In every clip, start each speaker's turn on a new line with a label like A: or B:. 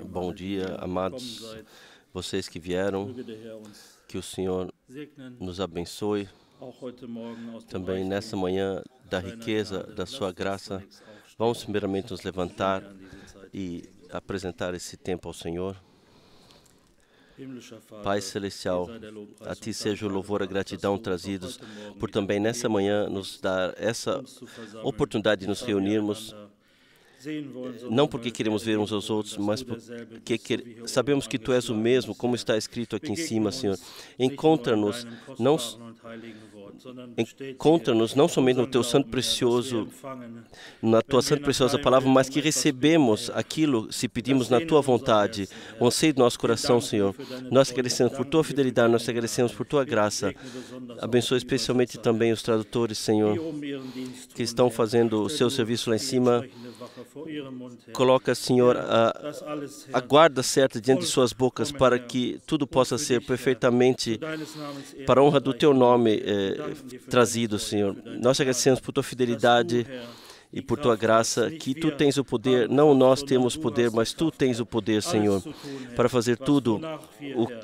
A: Bom dia, amados, vocês que vieram, que o Senhor nos abençoe. Também nessa manhã, da riqueza da sua graça, vamos primeiramente nos levantar e apresentar esse tempo ao Senhor. Pai Celestial, a Ti seja o louvor e a gratidão trazidos por também nessa manhã nos dar essa oportunidade de nos reunirmos, não porque queremos ver uns aos outros, mas porque sabemos que Tu és o mesmo, como está escrito aqui em cima, Senhor. Encontra-nos não somente no Teu santo precioso, na Tua santa preciosa palavra, mas que recebemos aquilo se pedimos na Tua vontade, o anseio do nosso coração, Senhor. Nós agradecemos por Tua fidelidade, nós agradecemos por Tua graça. Abençoe especialmente também os tradutores, Senhor, que estão fazendo o seu serviço lá em cima. Coloca, Senhor, a guarda certa diante de suas bocas para que tudo possa ser perfeitamente para a honra do Teu nome trazido, Senhor. Nós agradecemos por Tua fidelidade e por Tua graça, que Tu tens o poder, não nós temos poder, mas Tu tens o poder, Senhor, para fazer tudo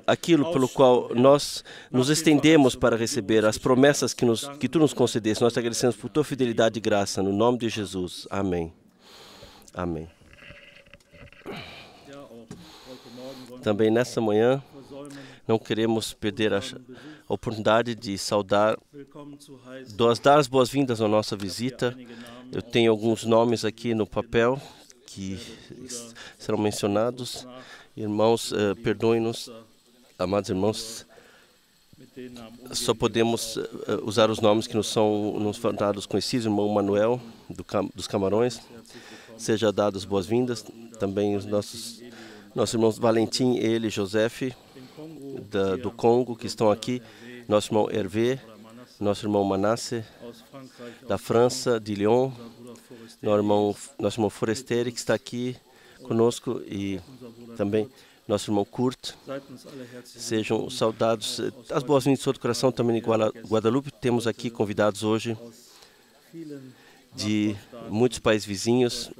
A: aquilo pelo qual nós nos estendemos para receber, as promessas que Tu nos concedeste. Nós te agradecemos por Tua fidelidade e graça, no nome de Jesus. Amém. Amém. Também nessa manhã, não queremos perder a oportunidade de dar as boas-vindas à nossa visita. Eu tenho alguns nomes aqui no papel que serão mencionados. Irmãos, perdoem-nos, amados irmãos, só podemos usar os nomes que nos foram dados conhecidos. Irmão Manuel, dos Camarões, seja dadas boas-vindas. Também os nossos irmãos Valentim, ele e Joseph, do Congo, que estão aqui. Nosso irmão Hervé, nosso irmão Manasseh, da França, de Lyon. Nosso irmão Forestieri, que está aqui conosco, e também nosso irmão Kurt. Sejam saudados. As boas-vindas de todo o coração também em Guadalupe. Temos aqui convidados hoje de muitos países vizinhos.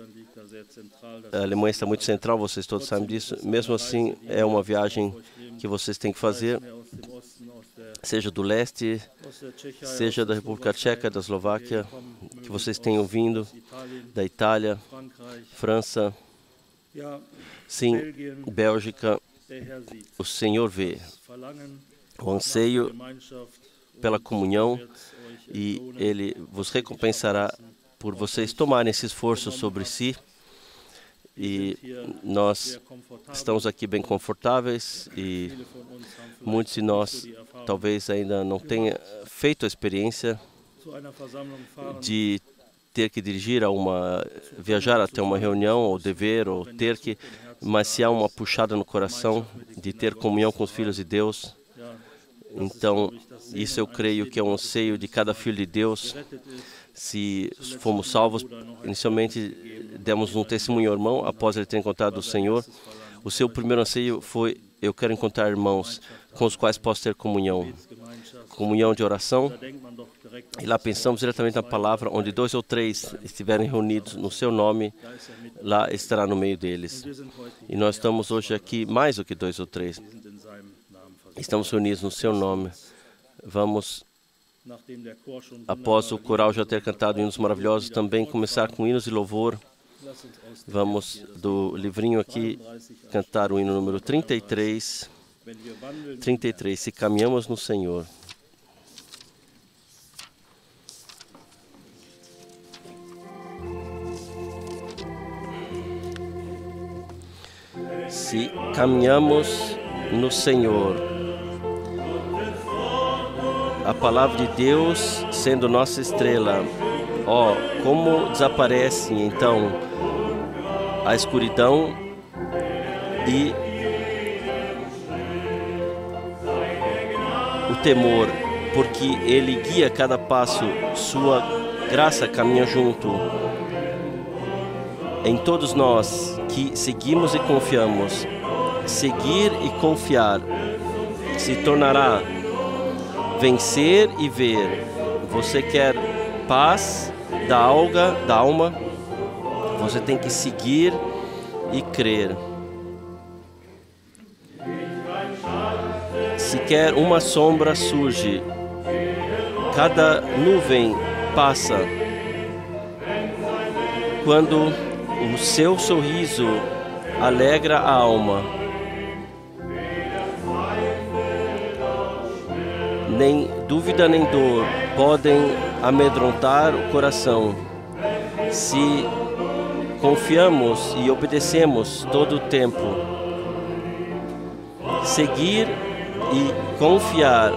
A: A Alemanha está muito central, vocês todos sabem disso. Mesmo assim, é uma viagem que vocês têm que fazer, seja do leste, seja da República Tcheca, da Eslováquia, que vocês tenham vindo. da Itália, França, sim, Bélgica. O Senhor vê o anseio pela comunhão e Ele vos recompensará por vocês tomarem esse esforço sobre si. E nós estamos aqui bem confortáveis e muitos de nós talvez ainda não tenham feito a experiência de ter que dirigir viajar até uma reunião, ou dever, ou ter que, mas se há uma puxada no coração de ter comunhão com os filhos de Deus, então isso eu creio que é um anseio de cada filho de Deus. Se fomos salvos, inicialmente demos um testemunho ao irmão, após ele ter encontrado o Senhor. O seu primeiro anseio foi: eu quero encontrar irmãos com os quais posso ter comunhão de oração. E lá pensamos diretamente na palavra: onde 2 ou 3 estiverem reunidos no seu nome, lá estará no meio deles. E nós estamos hoje aqui mais do que 2 ou 3. Estamos reunidos no seu nome. Vamos, após o coral já ter cantado hinos maravilhosos, também começar com hinos de louvor. Vamos, do livrinho aqui, cantar o hino número 33. 33, se caminhamos no Senhor. Se caminhamos no Senhor, a palavra de Deus sendo nossa estrela, como desaparece então a escuridão e o temor, porque Ele guia cada passo, sua graça caminha junto em todos nós que seguimos e confiamos. Seguir e confiar se tornará vencer e ver. Você quer paz da alma, você tem que seguir e crer. Se quer uma sombra surge, cada nuvem passa. Quando o seu sorriso alegra a alma, nem dúvida nem dor podem amedrontar o coração. Se confiamos e obedecemos todo o tempo, seguir e confiar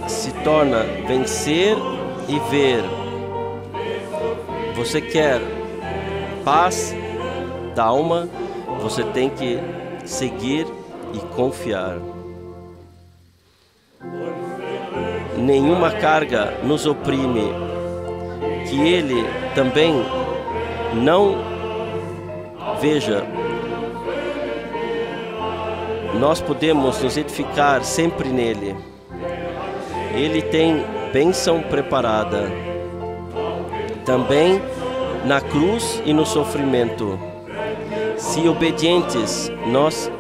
A: se torna vencer e ver. Você quer paz da alma, você tem que seguir e confiar. Nenhuma carga nos oprime, que Ele também não veja. Nós podemos nos edificar sempre nele. Ele tem bênção preparada, também na cruz e no sofrimento. Se obedientes nós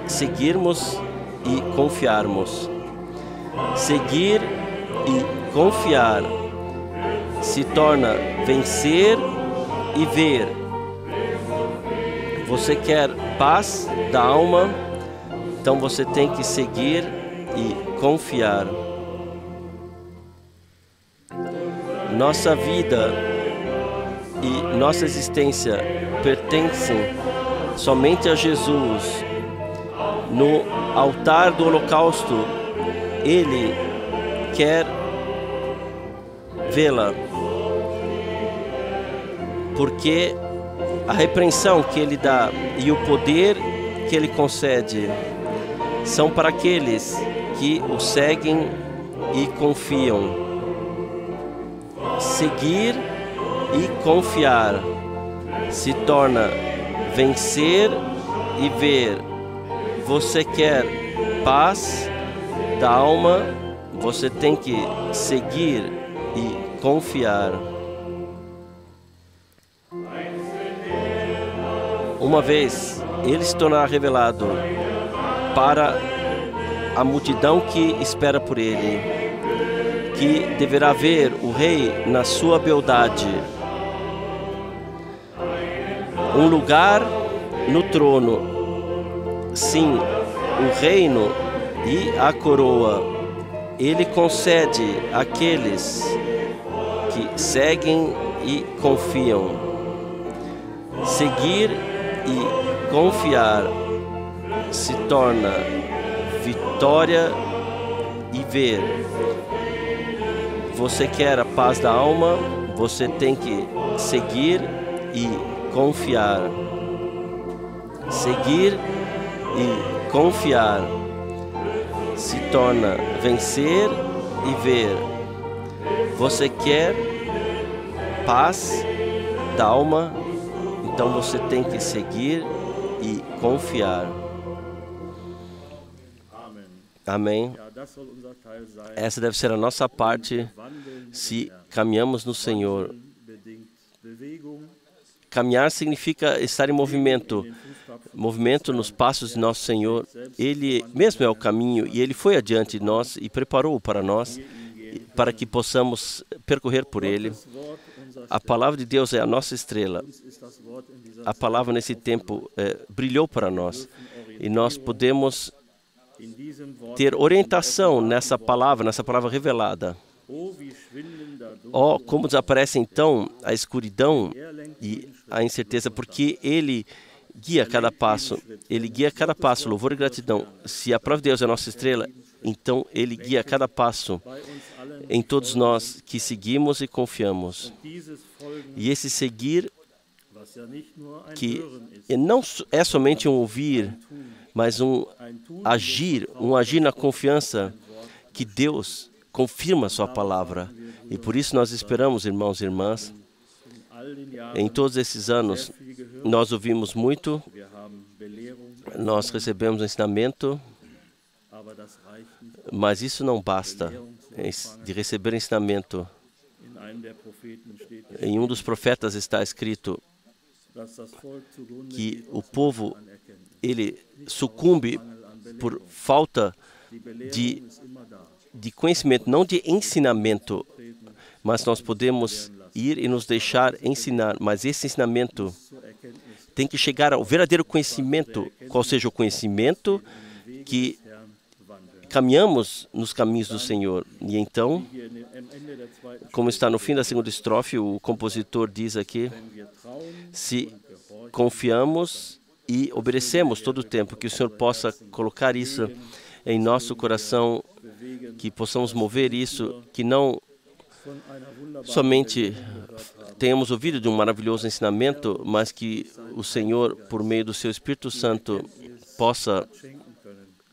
A: seguirmos e confiarmos. Seguir e confiar se torna vencer e ver. Você quer paz da alma, então você tem que seguir e confiar. Nossa vida e nossa existência pertencem somente a Jesus. No altar do holocausto, Ele quer vê-la, porque a repreensão que Ele dá e o poder que Ele concede são para aqueles que o seguem e confiam. Seguir e confiar se torna vencer e ver. Você quer paz da alma, você tem que seguir e confiar. Uma vez Ele se tornará revelado para a multidão que espera por Ele, que deverá ver o Rei na sua beldade. um lugar no trono, sim, o reino e a coroa. Ele concede àqueles que seguem e confiam. Seguir e confiar se torna vitória e ver. Você quer a paz da alma, você tem que seguir e confiar. Seguir e confiar se torna vencer e ver. Você quer paz da alma, então você tem que seguir e confiar. Amém. Essa deve ser a nossa parte se caminhamos no Senhor. Caminhar significa estar em movimento. Movimento nos passos de nosso Senhor. Ele mesmo é o caminho e Ele foi adiante de nós e preparou para nós, para que possamos percorrer por Ele. A palavra de Deus é a nossa estrela. A palavra nesse tempo brilhou para nós e nós podemos ter orientação nessa palavra revelada. Oh, como desaparece então a escuridão e a incerteza, porque Ele guia cada passo. Ele guia cada passo, louvor e gratidão. Se a palavra de Deus é a nossa estrela, então Ele guia cada passo em todos nós que seguimos e confiamos. E esse seguir, que não é somente um ouvir, mas um agir na confiança que Deus confirma a sua palavra. E por isso nós esperamos, irmãos e irmãs, em todos esses anos, nós ouvimos muito, nós recebemos ensinamento, mas isso não basta de receber ensinamento. Em um dos profetas está escrito que o povo, ele sucumbe por falta de conhecimento, não de ensinamento, mas nós podemos ir e nos deixar ensinar, mas esse ensinamento tem que chegar ao verdadeiro conhecimento, qual seja o conhecimento que caminhamos nos caminhos do Senhor. E então, como está no fim da segunda estrofe, o compositor diz aqui, se confiamos e obedecemos todo o tempo, que o Senhor possa colocar isso em nosso coração, que possamos mover isso, que não somente tenhamos ouvido de um maravilhoso ensinamento, mas que o Senhor, por meio do seu Espírito Santo, possa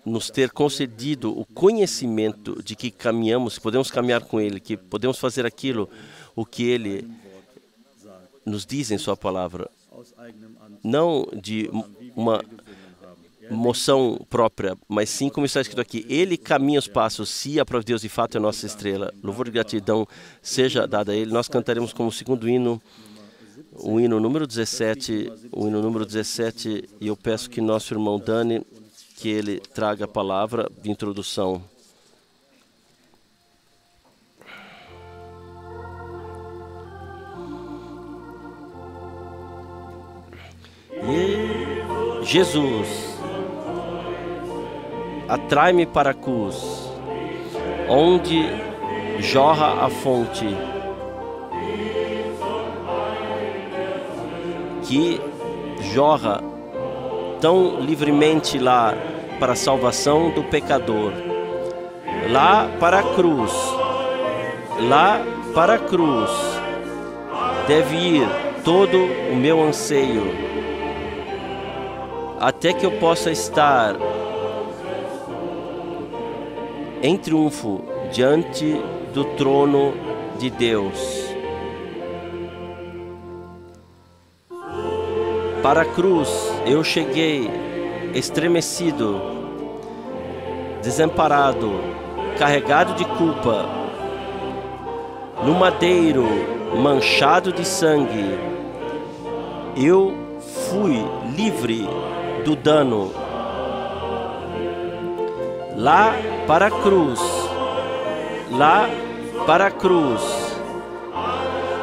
A: nos ter concedido o conhecimento de que caminhamos, que podemos caminhar com Ele, que podemos fazer aquilo, o que Ele nos diz em sua palavra. Não de uma moção própria, mas sim, como está escrito aqui, Ele caminha os passos, se a palavra de Deus de fato é a nossa estrela. Louvor e gratidão seja dada a Ele. Nós cantaremos como segundo hino, o hino número 17, e eu peço que nosso irmão Dani, que ele traga a palavra de introdução. E Jesus, atrai-me para a cruz, onde jorra a fonte, que jorra tão livremente lá para a salvação do pecador. Lá para a cruz, deve ir todo o meu anseio, até que eu possa estar em triunfo diante do trono de Deus. Para a cruz eu cheguei estremecido, desamparado, carregado de culpa, no madeiro manchado de sangue. Eu fui livre do dano. Lá para a cruz,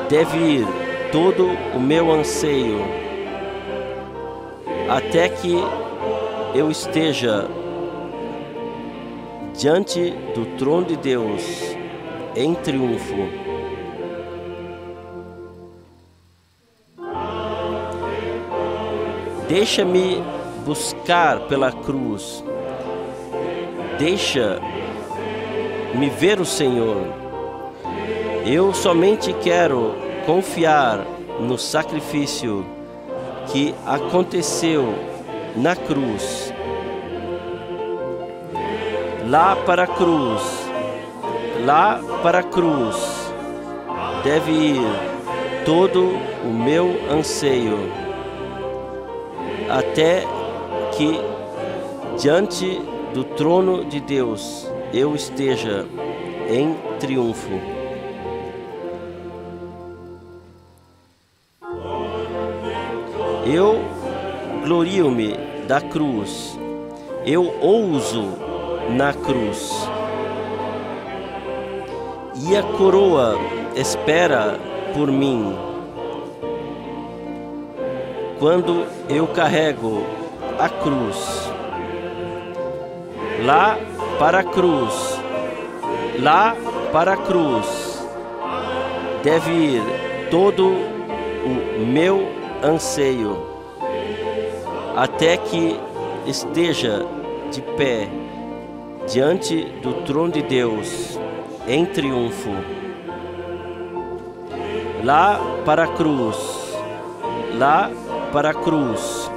A: deve ir todo o meu anseio, até que eu esteja diante do trono de Deus em triunfo. Deixa-me buscar pela cruz. Deixa-me ver o Senhor. Eu somente quero confiar no sacrifício que aconteceu na cruz. Lá para a cruz, deve ir todo o meu anseio, até que diante do trono de Deus eu esteja em triunfo. Eu glorio-me da cruz, eu ouso na cruz, e a coroa espera por mim. Quando eu carrego a cruz, lá para a cruz, deve ir todo o meu anseio, até que esteja de pé diante do trono de Deus em triunfo. Lá para a cruz,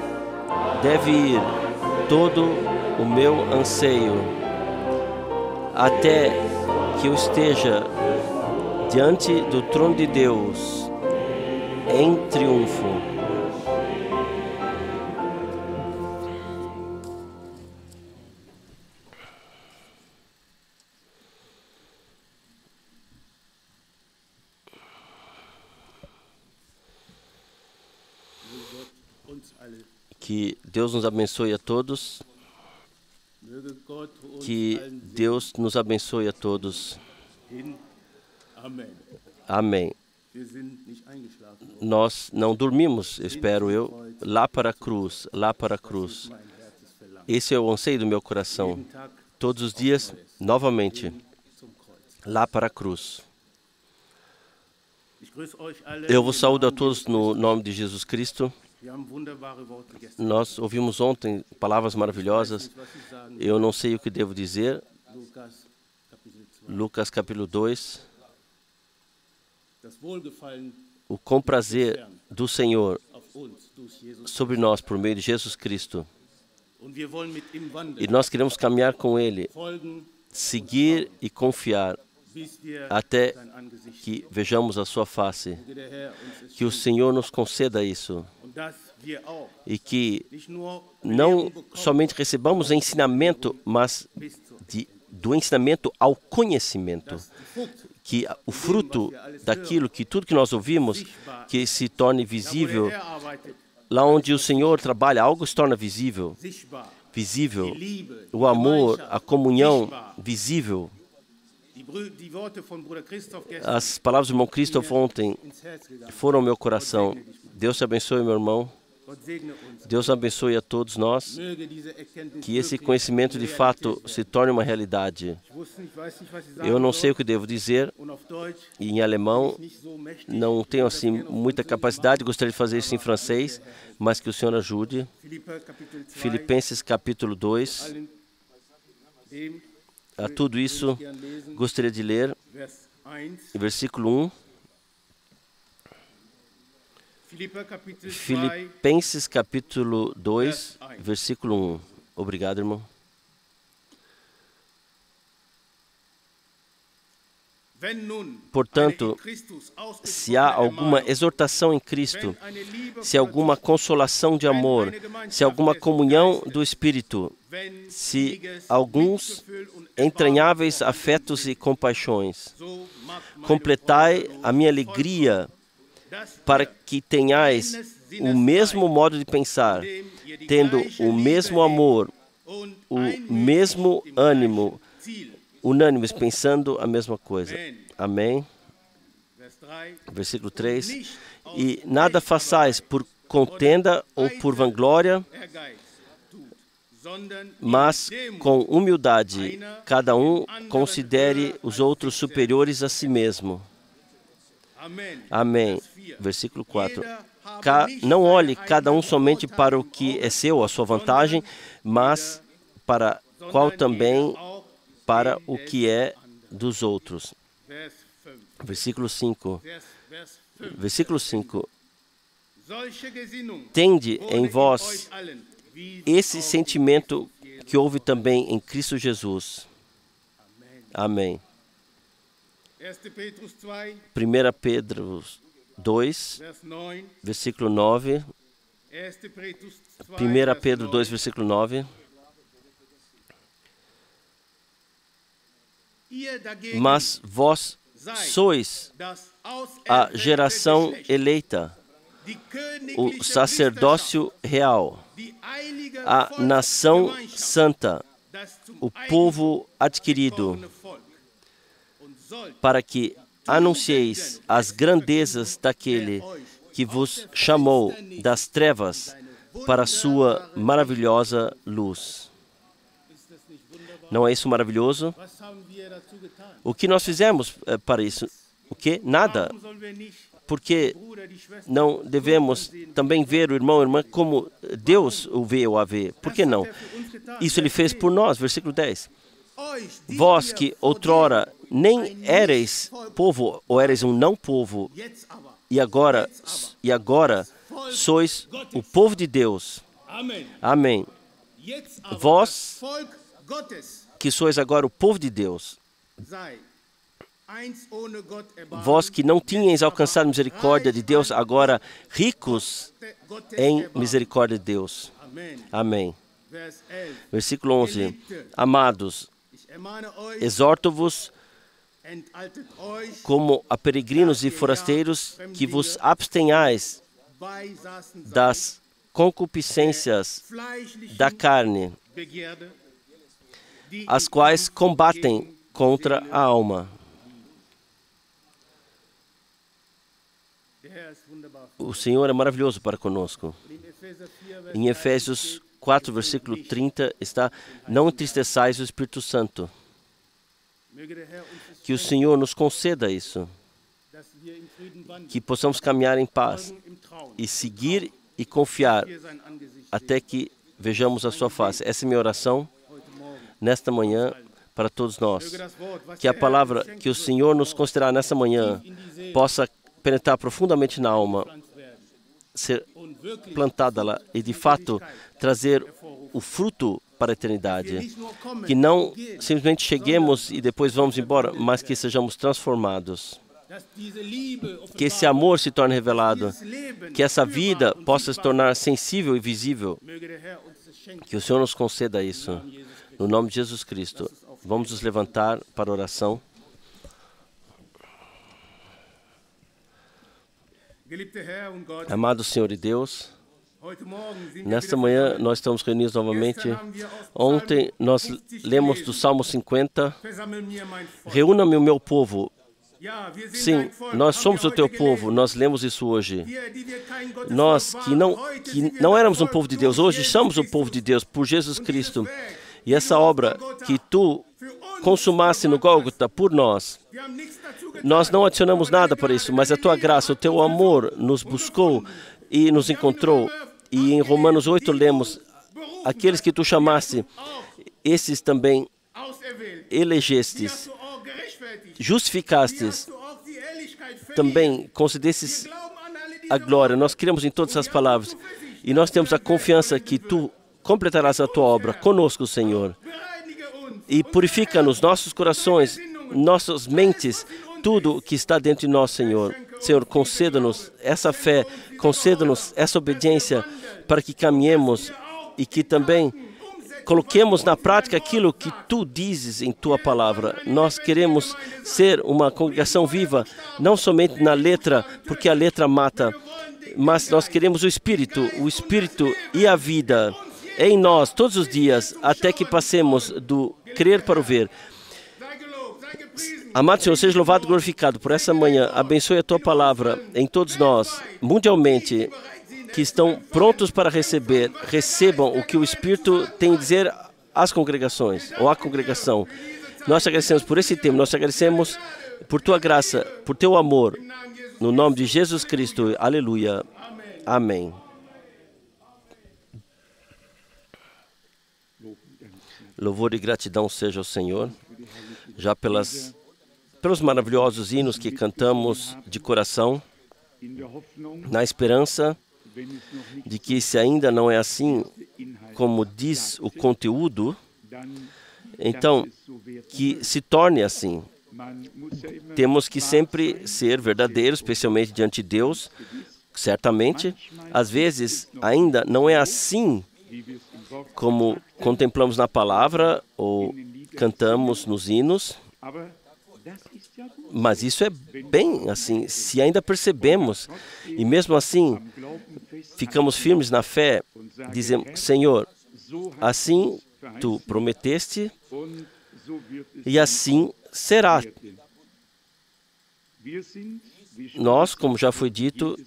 A: deve ir todo o meu anseio, até que eu esteja diante do trono de Deus em triunfo. Que Deus nos abençoe a todos. Que Deus nos abençoe a todos. Amém. Nós não dormimos, espero eu, lá para a cruz, lá para a cruz. Esse é o anseio do meu coração. Todos os dias, novamente, lá para a cruz. Eu vos saúdo a todos no nome de Jesus Cristo. Nós ouvimos ontem palavras maravilhosas. Eu não sei o que devo dizer. Lucas capítulo 2. O comprazer do Senhor sobre nós por meio de Jesus Cristo. E nós queremos caminhar com Ele, seguir e confiar até que vejamos a sua face. Que o Senhor nos conceda isso. E que não somente recebamos ensinamento, mas do ensinamento ao conhecimento. Que o fruto daquilo, que tudo que nós ouvimos, que se torne visível. Lá onde o Senhor trabalha, algo se torna visível. Visível. O amor, a comunhão, visível. As palavras do irmão Christoph ontem foram ao meu coração. Deus te abençoe, meu irmão. Deus abençoe a todos nós. Que esse conhecimento de fato se torne uma realidade. Eu não sei o que devo dizer. E em alemão não tenho assim muita capacidade. Gostaria de fazer isso em francês, mas que o Senhor ajude. Filipenses capítulo 2. A tudo isso, gostaria de ler, versículo 1. Filipenses capítulo 2, versículo 1. Obrigado, irmão. Portanto, se há alguma exortação em Cristo, se há alguma consolação de amor, se há alguma comunhão do Espírito, se alguns entranháveis afetos e compaixões, completai a minha alegria para que tenhais o mesmo modo de pensar, tendo o mesmo amor, o mesmo ânimo, unânimes, pensando a mesma coisa. Amém. Versículo 3. E nada façais por contenda ou por vanglória, mas com humildade, cada um considere os outros superiores a si mesmo. Amém. Versículo 4. Não olhe cada um somente para o que é seu, a sua vantagem, mas para qual também para o que é dos outros. Versículo 5. Versículo 5. Tende em vós esse sentimento que houve também em Cristo Jesus. Amém. 1 Pedro 2, versículo 9. 1 Pedro 2, versículo 9. Mas vós sois a geração eleita, o sacerdócio real, a nação santa, o povo adquirido, para que anuncieis as grandezas daquele que vos chamou das trevas para a sua maravilhosa luz. Não é isso maravilhoso? O que nós fizemos para isso? O quê? Nada. Porque não devemos também ver o irmão e a irmã como Deus o vê ou a vê? Por que não? Isso Ele fez por nós. Versículo 10. Vós que outrora nem éreis povo, ou éreis um não povo, e agora sois o povo de Deus. Amém. Vós que sois agora o povo de Deus. Vós que não tinhais alcançado misericórdia de Deus, agora ricos em misericórdia de Deus. Amém. Versículo 11. Amados, exorto-vos como a peregrinos e forasteiros que vos abstenhais das concupiscências da carne, as quais combatem contra a alma. O Senhor é maravilhoso para conosco. Em Efésios 4, versículo 30 está: não entristeçais o Espírito Santo. Que o Senhor nos conceda isso. Que possamos caminhar em paz e seguir e confiar até que vejamos a sua face. Essa é a minha oração nesta manhã para todos nós. Que a palavra que o Senhor nos concederá nessa manhã possa penetrar profundamente na alma, ser plantada lá e, de fato, trazer o fruto para a eternidade. Que não simplesmente cheguemos e depois vamos embora, mas que sejamos transformados. Que esse amor se torne revelado. Que essa vida possa se tornar sensível e visível. Que o Senhor nos conceda isso. No nome de Jesus Cristo. Vamos nos levantar para a oração. Amado Senhor e Deus, nesta manhã nós estamos reunidos novamente. Ontem nós lemos do Salmo 50, reúna-me o meu povo. Sim, nós somos o teu povo, nós lemos isso hoje. Nós que não éramos um povo de Deus, hoje somos o povo de Deus por Jesus Cristo. E essa obra que tu consumaste no Gólgota por nós, nós não adicionamos nada para isso, mas a tua graça, o teu amor nos buscou e nos encontrou. E em Romanos 8 lemos: aqueles que tu chamaste, esses também elegestes, justificastes, também concedestes a glória. Nós cremos em todas essas palavras e nós temos a confiança que tu completarás a tua obra conosco, Senhor. E purifica-nos nossos corações, nossas mentes, tudo que está dentro de nós, Senhor. Senhor, conceda-nos essa fé, conceda-nos essa obediência para que caminhemos e que também coloquemos na prática aquilo que tu dizes em tua palavra. Nós queremos ser uma congregação viva, não somente na letra, porque a letra mata, mas nós queremos o Espírito e a vida em nós todos os dias, até que passemos do crer para o ver. Amado Senhor, seja louvado e glorificado por essa manhã. Abençoe a tua palavra em todos nós, mundialmente, que estão prontos para receber, recebam o que o Espírito tem a dizer às congregações, ou à congregação. Nós te agradecemos por esse tempo, nós te agradecemos por tua graça, por teu amor, no nome de Jesus Cristo. Aleluia. Amém. Louvor e gratidão seja ao Senhor, já pelos maravilhosos hinos que cantamos de coração, na esperança de que, se ainda não é assim como diz o conteúdo, então que se torne assim. Temos que sempre ser verdadeiros, especialmente diante de Deus, certamente. Às vezes ainda não é assim como contemplamos na palavra ou cantamos nos hinos, mas isso é bem assim, se ainda percebemos e mesmo assim ficamos firmes na fé, dizemos: Senhor, assim tu prometeste e assim será. Nós, como já foi dito,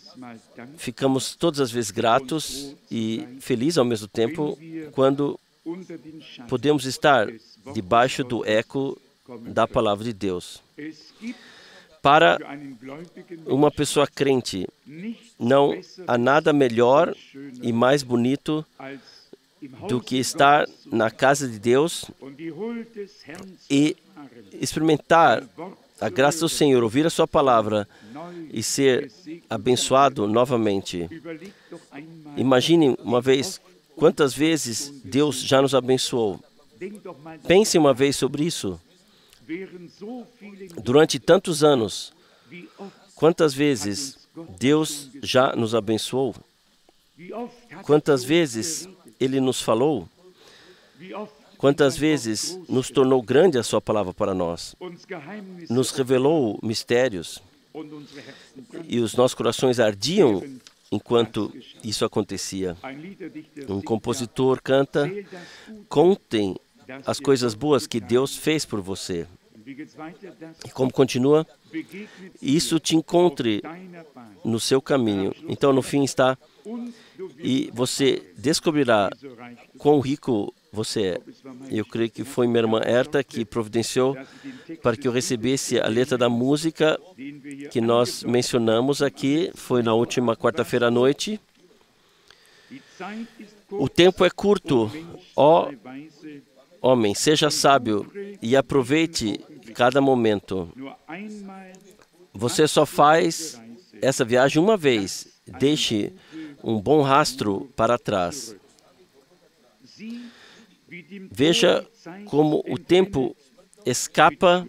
A: ficamos todas as vezes gratos e felizes ao mesmo tempo quando podemos estar debaixo do eco da palavra de Deus. Para uma pessoa crente, não há nada melhor e mais bonito do que estar na casa de Deus e experimentar a graça do Senhor, ouvir a sua palavra e ser abençoado novamente. Imagine uma vez quantas vezes Deus já nos abençoou. Pense uma vez sobre isso. Durante tantos anos, quantas vezes Deus já nos abençoou? Quantas vezes Ele nos falou? Quantas vezes nos tornou grande a sua palavra para nós? Nos revelou mistérios e os nossos corações ardiam enquanto isso acontecia. Um compositor canta: contem as coisas boas que Deus fez por você. E como continua? Isso te encontre no seu caminho. Então, no fim está, e você descobrirá quão rico você é. Eu creio que foi minha irmã Herta que providenciou para que eu recebesse a letra da música que nós mencionamos aqui. Foi na última quarta-feira à noite. O tempo é curto, ó homem, seja sábio e aproveite cada momento. Você só faz essa viagem uma vez. Deixe um bom rastro para trás. Veja como o tempo escapa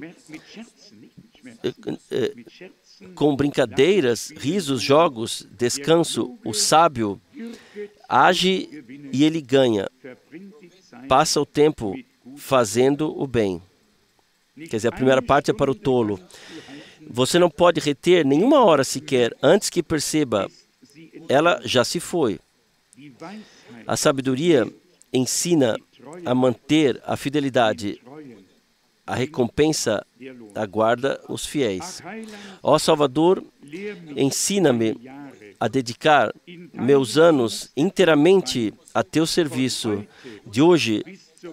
A: com brincadeiras, risos, jogos, descanso. O sábio age e ele ganha. Passa o tempo fazendo o bem. Quer dizer, a primeira parte é para o tolo. Você não pode reter nenhuma hora sequer antes que perceba, ela já se foi. A sabedoria ensina a manter a fidelidade. A recompensa aguarda os fiéis. Ó Salvador, ensina-me a dedicar meus anos inteiramente a teu serviço, de hoje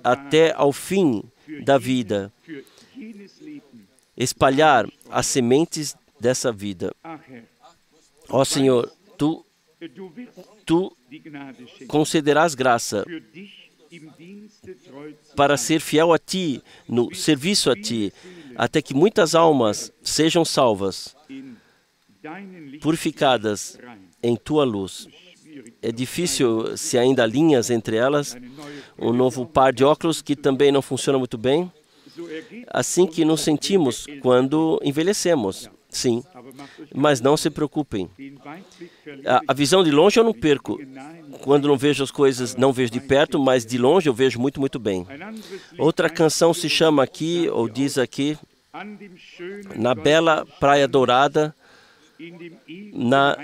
A: até ao fim da vida, espalhar as sementes dessa vida. Ó Senhor, tu concederás graça para ser fiel a Ti, no serviço a Ti, até que muitas almas sejam salvas, purificadas em Tua luz. É difícil se ainda há linhas entre elas, um novo par de óculos que também não funciona muito bem. Assim que nos sentimos quando envelhecemos, sim, mas não se preocupem. A visão de longe eu não perco. Quando não vejo as coisas, não vejo de perto, mas de longe eu vejo muito, muito bem. Outra canção se chama aqui, ou diz aqui, na bela praia dourada, na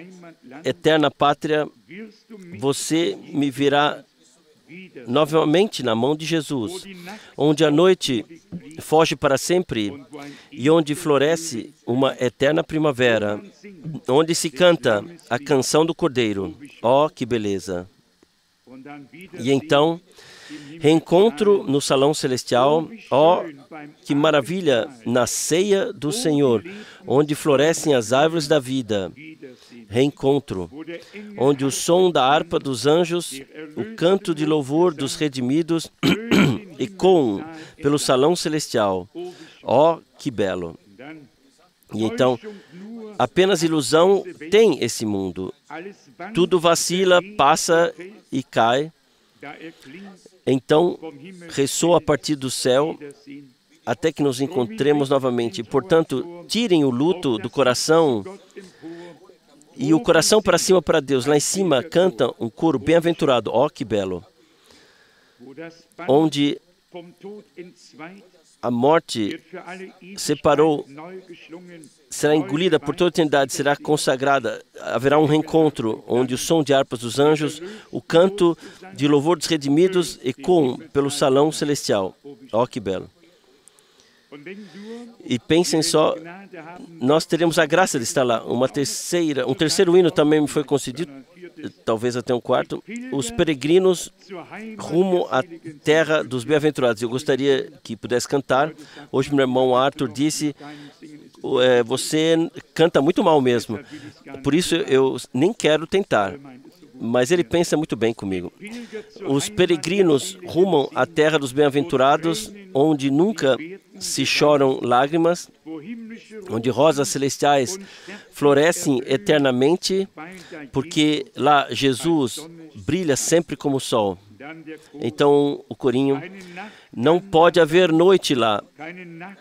A: eterna pátria, você me virá novamente na mão de Jesus, onde a noite foge para sempre e onde floresce uma eterna primavera. onde se canta a canção do Cordeiro. Oh, que beleza! E então, reencontro no salão celestial. Oh, que maravilha! Na ceia do Senhor, onde florescem as árvores da vida. Reencontro, onde o som da harpa dos anjos, o canto de louvor dos redimidos ecoam pelo salão celestial. Oh, que belo! E então, apenas ilusão tem esse mundo. Tudo vacila, passa e cai. Então, ressoa a partir do céu até que nos encontremos novamente. Portanto, tirem o luto do coração e o coração para cima para Deus. Lá em cima canta um coro bem-aventurado. Oh, que belo! Onde a morte separou, será engolida por toda a eternidade, será consagrada. Haverá um reencontro onde o som de harpas dos anjos, o canto de louvor dos redimidos ecoam pelo salão celestial. Oh, que belo! E pensem só, nós teremos a graça de estar lá. Um terceiro hino também me foi concedido, talvez até um quarto. Os peregrinos rumo à terra dos bem-aventurados. Eu gostaria que pudesse cantar. Hoje meu irmão Arthur disse, você canta muito mal mesmo. Por isso eu nem quero tentar. Mas ele pensa muito bem comigo. Os peregrinos rumam à terra dos bem-aventurados, onde nunca se choram lágrimas, onde rosas celestiais florescem eternamente, porque lá Jesus brilha sempre como o sol. Então, o corinho, não pode haver noite lá,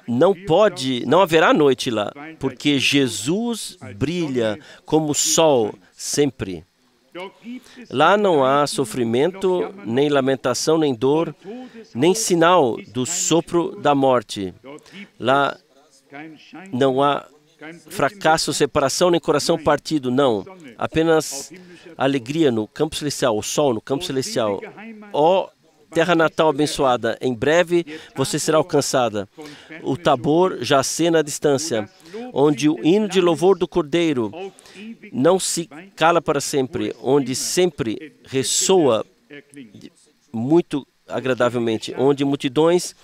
A: não haverá noite lá, porque Jesus brilha como o sol sempre. Lá não há sofrimento, nem lamentação, nem dor, nem sinal do sopro da morte. Lá não há fracasso, separação, nem coração partido, não. Apenas alegria no campo celestial, o sol no campo celestial. Ó terra natal abençoada, em breve você será alcançada. O Tabor jacê na distância, onde o hino de louvor do Cordeiro não se cala para sempre, onde sempre ressoa muito agradavelmente, onde multidões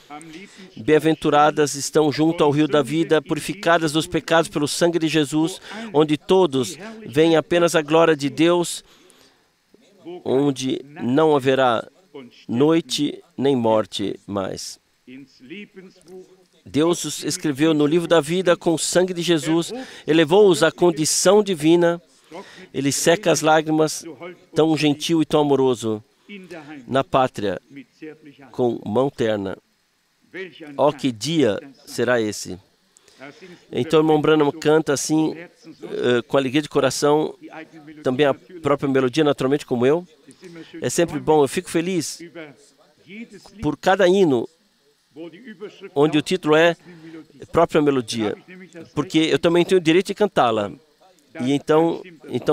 A: bem-aventuradas estão junto ao rio da vida, purificadas dos pecados pelo sangue de Jesus, onde todos veem apenas a glória de Deus, onde não haverá noite nem morte mais. Deus os escreveu no livro da vida com o sangue de Jesus, elevou-os à condição divina, ele seca as lágrimas, tão gentil e tão amoroso, na pátria, com mão terna. Ó, que dia será esse! Então, o irmão Branham canta assim, com alegria de coração, também a própria melodia, naturalmente, como eu. É sempre bom, eu fico feliz por cada hino onde o título é própria melodia, porque eu também tenho o direito de cantá-la. E então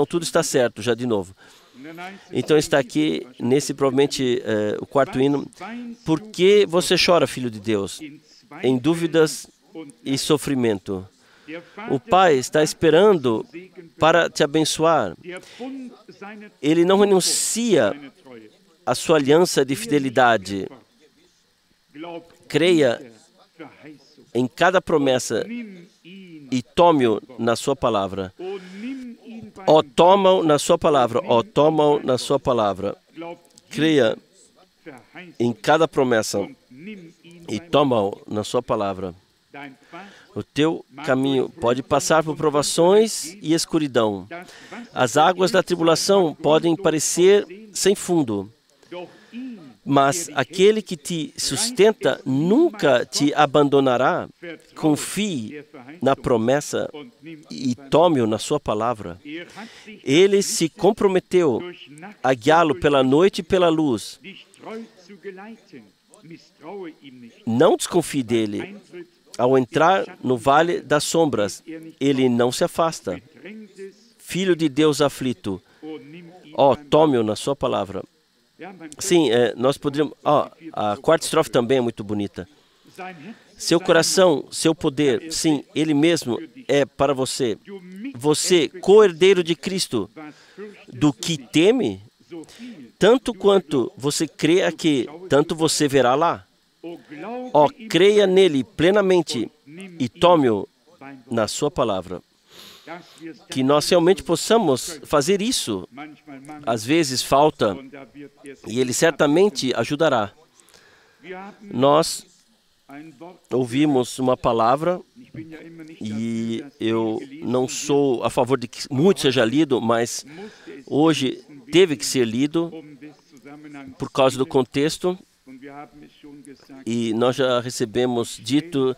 A: tudo está certo, já de novo. Então está aqui, nesse provavelmente o quarto hino. Por que você chora, filho de Deus? Em dúvidas e sofrimento. O Pai está esperando para te abençoar. Ele não renuncia à sua aliança de fidelidade. Creia em cada promessa e tome-o na sua palavra. Ó, toma-o na sua palavra. Ó, toma-o na sua palavra. Creia em cada promessa e toma-o na sua palavra. O teu caminho pode passar por provações e escuridão. As águas da tribulação podem parecer sem fundo. Mas aquele que te sustenta nunca te abandonará. Confie na promessa e tome-o na sua palavra. Ele se comprometeu a guiá-lo pela noite e pela luz. Não desconfie dele. Ao entrar no vale das sombras, ele não se afasta. Filho de Deus aflito, ó, tome-o na sua palavra. Sim, nós poderíamos... a quarta estrofe também é muito bonita. Seu coração, seu poder, sim, Ele mesmo é para você. Você, co-herdeiro de Cristo, do que teme, tanto quanto você crê aqui, tanto você verá lá. Ó, creia nele plenamente e tome-o na sua palavra. Que nós realmente possamos fazer isso. Às vezes falta, e Ele certamente ajudará. Nós ouvimos uma palavra, e eu não sou a favor de que muito seja lido, mas hoje teve que ser lido por causa do contexto, e nós já recebemos dito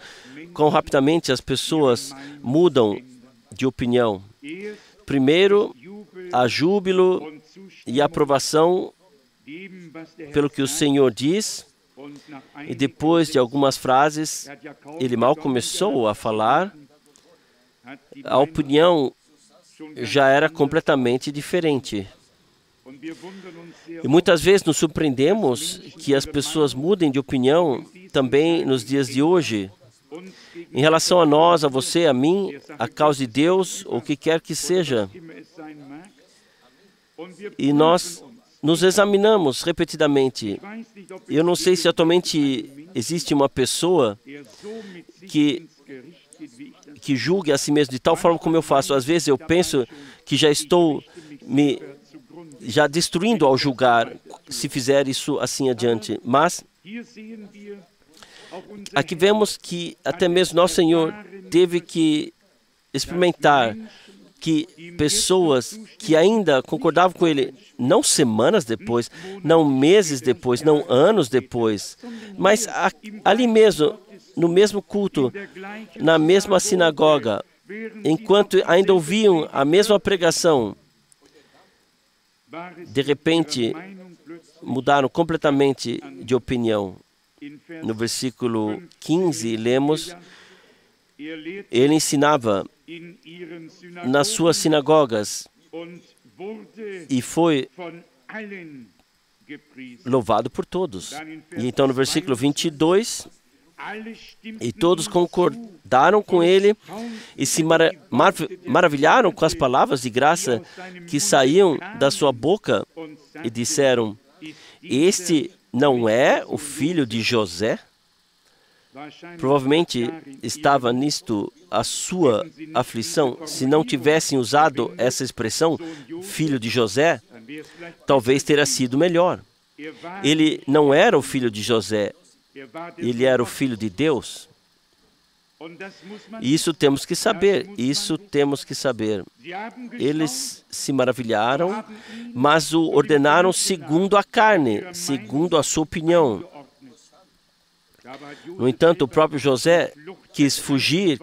A: quão rapidamente as pessoas mudam de opinião. Primeiro, há júbilo e aprovação pelo que o Senhor diz, e depois de algumas frases, ele mal começou a falar, a opinião já era completamente diferente. E muitas vezes nos surpreendemos que as pessoas mudem de opinião também nos dias de hoje, em relação a nós, a você, a mim, a causa de Deus, ou o que quer que seja. E nós nos examinamos repetidamente. Eu não sei se atualmente existe uma pessoa que julgue a si mesmo de tal forma como eu faço. Às vezes eu penso que já estou me destruindo ao julgar, se fizer isso assim adiante. Mas aqui vemos que até mesmo nosso Senhor teve que experimentar que pessoas que ainda concordavam com Ele, não semanas depois, não meses depois, não anos depois, mas ali mesmo, no mesmo culto, na mesma sinagoga, enquanto ainda ouviam a mesma pregação, de repente mudaram completamente de opinião. No versículo 15, lemos, ele ensinava nas suas sinagogas e foi louvado por todos. E então no versículo 22, e todos concordaram com ele e se maravilharam com as palavras de graça que saíam da sua boca e disseram, este não é o filho de José? Provavelmente estava nisto a sua aflição. Se não tivessem usado essa expressão, filho de José, talvez teria sido melhor. Ele não era o filho de José, ele era o filho de Deus. Isso temos que saber, isso temos que saber. Eles se maravilharam, mas o ordenaram segundo a carne, segundo a sua opinião. No entanto, o próprio José quis fugir,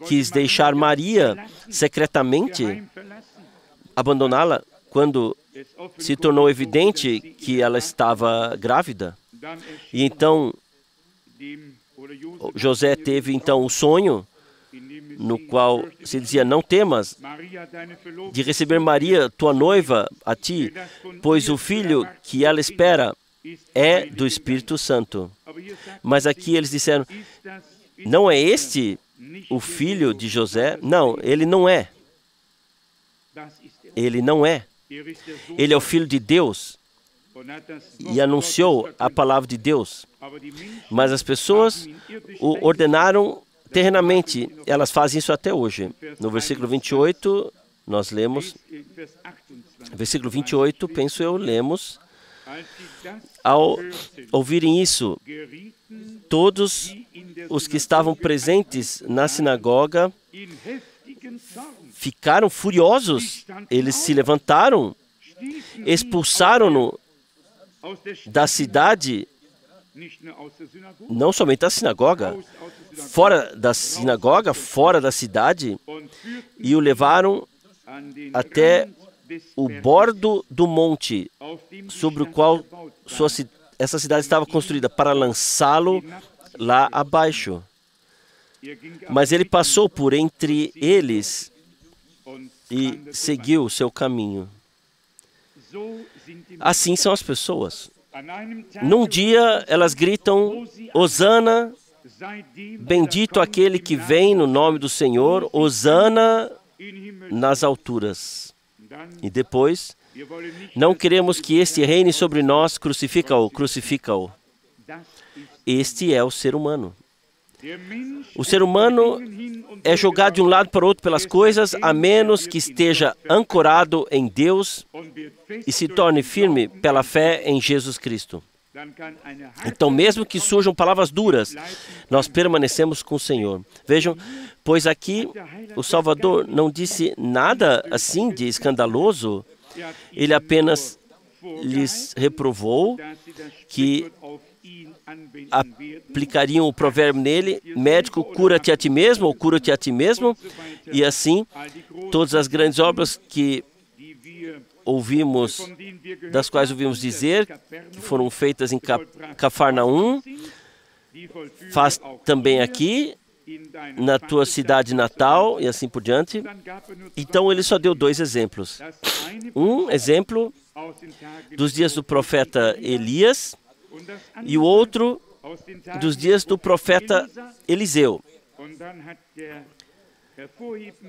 A: quis deixar Maria secretamente, abandoná-la quando se tornou evidente que ela estava grávida. E então, José teve então o sonho, no qual se dizia, não temas de receber Maria, tua noiva, a ti, pois o filho que ela espera é do Espírito Santo. Mas aqui eles disseram, não é este o filho de José? Não, ele não é. Ele não é. Ele é o filho de Deus e anunciou a palavra de Deus. Mas as pessoas o ordenaram terrenamente. Elas fazem isso até hoje. No versículo 28, nós lemos, versículo 28, penso eu, lemos, ao ouvirem isso, todos os que estavam presentes na sinagoga ficaram furiosos. Eles se levantaram, expulsaram-no da cidade, não somente da sinagoga, fora da sinagoga, fora da cidade, e o levaram até o bordo do monte sobre o qual essa cidade estava construída, para lançá-lo lá abaixo. Mas ele passou por entre eles e seguiu o seu caminho. Assim são as pessoas. Num dia elas gritam, Hosana, bendito aquele que vem no nome do Senhor, Hosana nas alturas. E depois, não queremos que este reine sobre nós, crucifica-o, crucifica-o. Este é o ser humano. O ser humano é jogado de um lado para o outro pelas coisas, a menos que esteja ancorado em Deus e se torne firme pela fé em Jesus Cristo. Então, mesmo que surjam palavras duras, nós permanecemos com o Senhor. Vejam, pois aqui o Salvador não disse nada assim de escandaloso, ele apenas lhes reprovou que aplicariam o provérbio nele, médico, cura-te a ti mesmo, ou cura-te a ti mesmo, e assim, todas as grandes obras que ouvimos, das quais ouvimos dizer, que foram feitas em Cafarnaum, faz também aqui, na tua cidade natal, e assim por diante. Então, ele só deu 2 exemplos. Um exemplo dos dias do profeta Elias, e o outro dos dias do profeta Eliseu.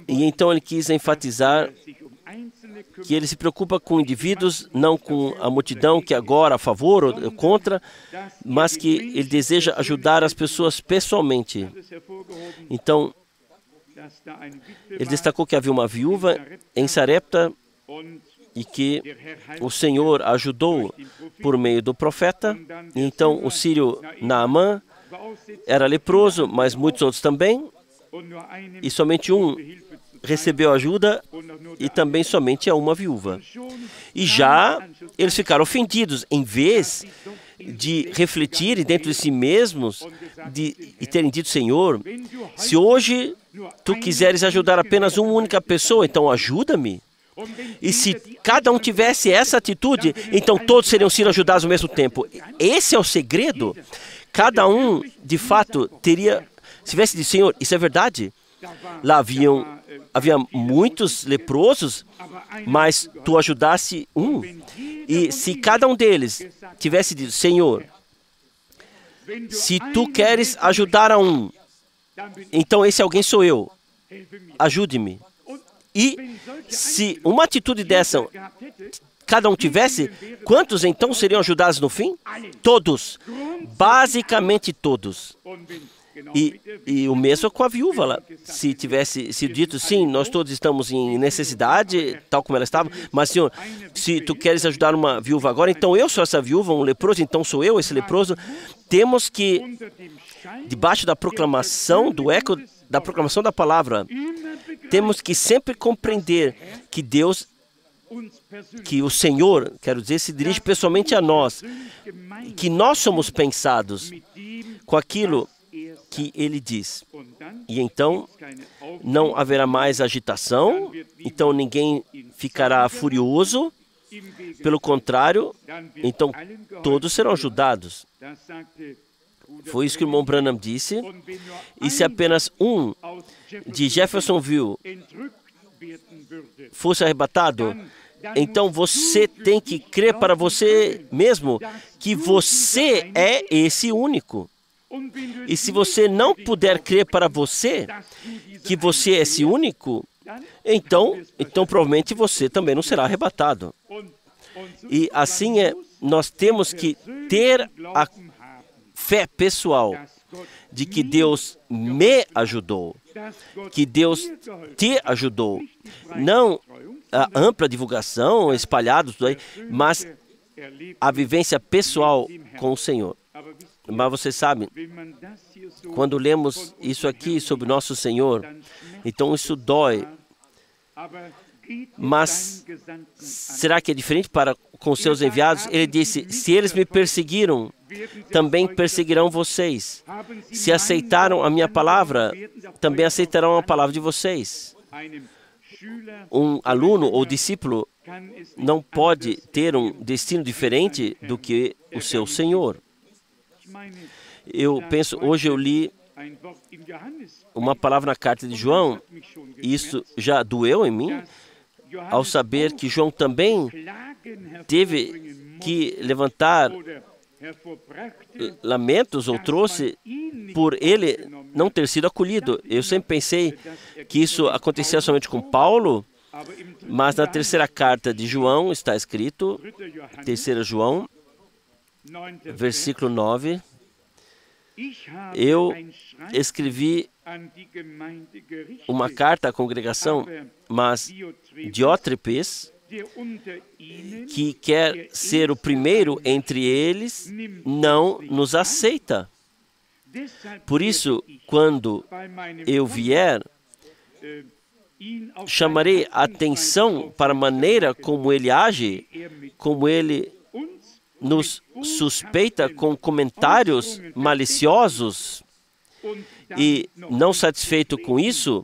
A: E então ele quis enfatizar que ele se preocupa com indivíduos, não com a multidão que agora a favor ou contra, mas que ele deseja ajudar as pessoas pessoalmente. Então, ele destacou que havia uma viúva em Sarepta e que o Senhor ajudou por meio do profeta. E então, o sírio Naamã era leproso, mas muitos outros também. E somente um recebeu ajuda e também somente a uma viúva. E já eles ficaram ofendidos. Em vez de refletirem dentro de si mesmos e terem dito, Senhor, se hoje tu quiseres ajudar apenas uma única pessoa, então ajuda-me. E se cada um tivesse essa atitude, então todos seriam sido ajudados ao mesmo tempo. Esse é o segredo. Cada um, de fato, teria... Se tivesse dito, Senhor, isso é verdade? Lá havia muitos leprosos, mas tu ajudasse um. E se cada um deles tivesse dito, Senhor, se tu queres ajudar a um, então esse alguém sou eu. Ajude-me. E se uma atitude dessa cada um tivesse, quantos então seriam ajudados no fim? Todos. Basicamente todos. E o mesmo com a viúva lá. Se tivesse sido dito, sim, nós todos estamos em necessidade, tal como ela estava, mas, Senhor, se tu queres ajudar uma viúva agora, então eu sou essa viúva, um leproso, então sou eu esse leproso. Temos que, debaixo da proclamação, do eco da proclamação da palavra, temos que sempre compreender que Deus, que o Senhor, quero dizer, se dirige pessoalmente a nós, que nós somos pensados com aquilo que ele diz. E então não haverá mais agitação, então ninguém ficará furioso, pelo contrário, então todos serão ajudados. Foi isso que o irmão Branham disse. E se apenas um de Jeffersonville fosse arrebatado, então você tem que crer para você mesmo que você é esse único. E se você não puder crer para você que você é esse único, então provavelmente você também não será arrebatado. E assim nós temos que ter a fé pessoal de que Deus me ajudou, que Deus te ajudou. Não a ampla divulgação, espalhado, tudo aí, mas a vivência pessoal com o Senhor. Mas você sabe, quando lemos isso aqui sobre nosso Senhor, então isso dói. Mas será que é diferente com seus enviados? Ele disse, se eles me perseguiram, também perseguirão vocês. Se aceitaram a minha palavra, também aceitarão a palavra de vocês. Um aluno ou discípulo não pode ter um destino diferente do que o seu Senhor. Eu penso, hoje eu li uma palavra na carta de João, e isso já doeu em mim, ao saber que João também teve que levantar lamentos ou trouxe por ele não ter sido acolhido. Eu sempre pensei que isso acontecia somente com Paulo, mas na terceira carta de João está escrito, 3 João, versículo 9, eu escrevi uma carta à congregação, mas Diótrefes, que quer ser o primeiro entre eles, não nos aceita. Por isso, quando eu vier, chamarei a atenção para a maneira como ele age, como ele nos suspeita com comentários maliciosos e, não satisfeito com isso,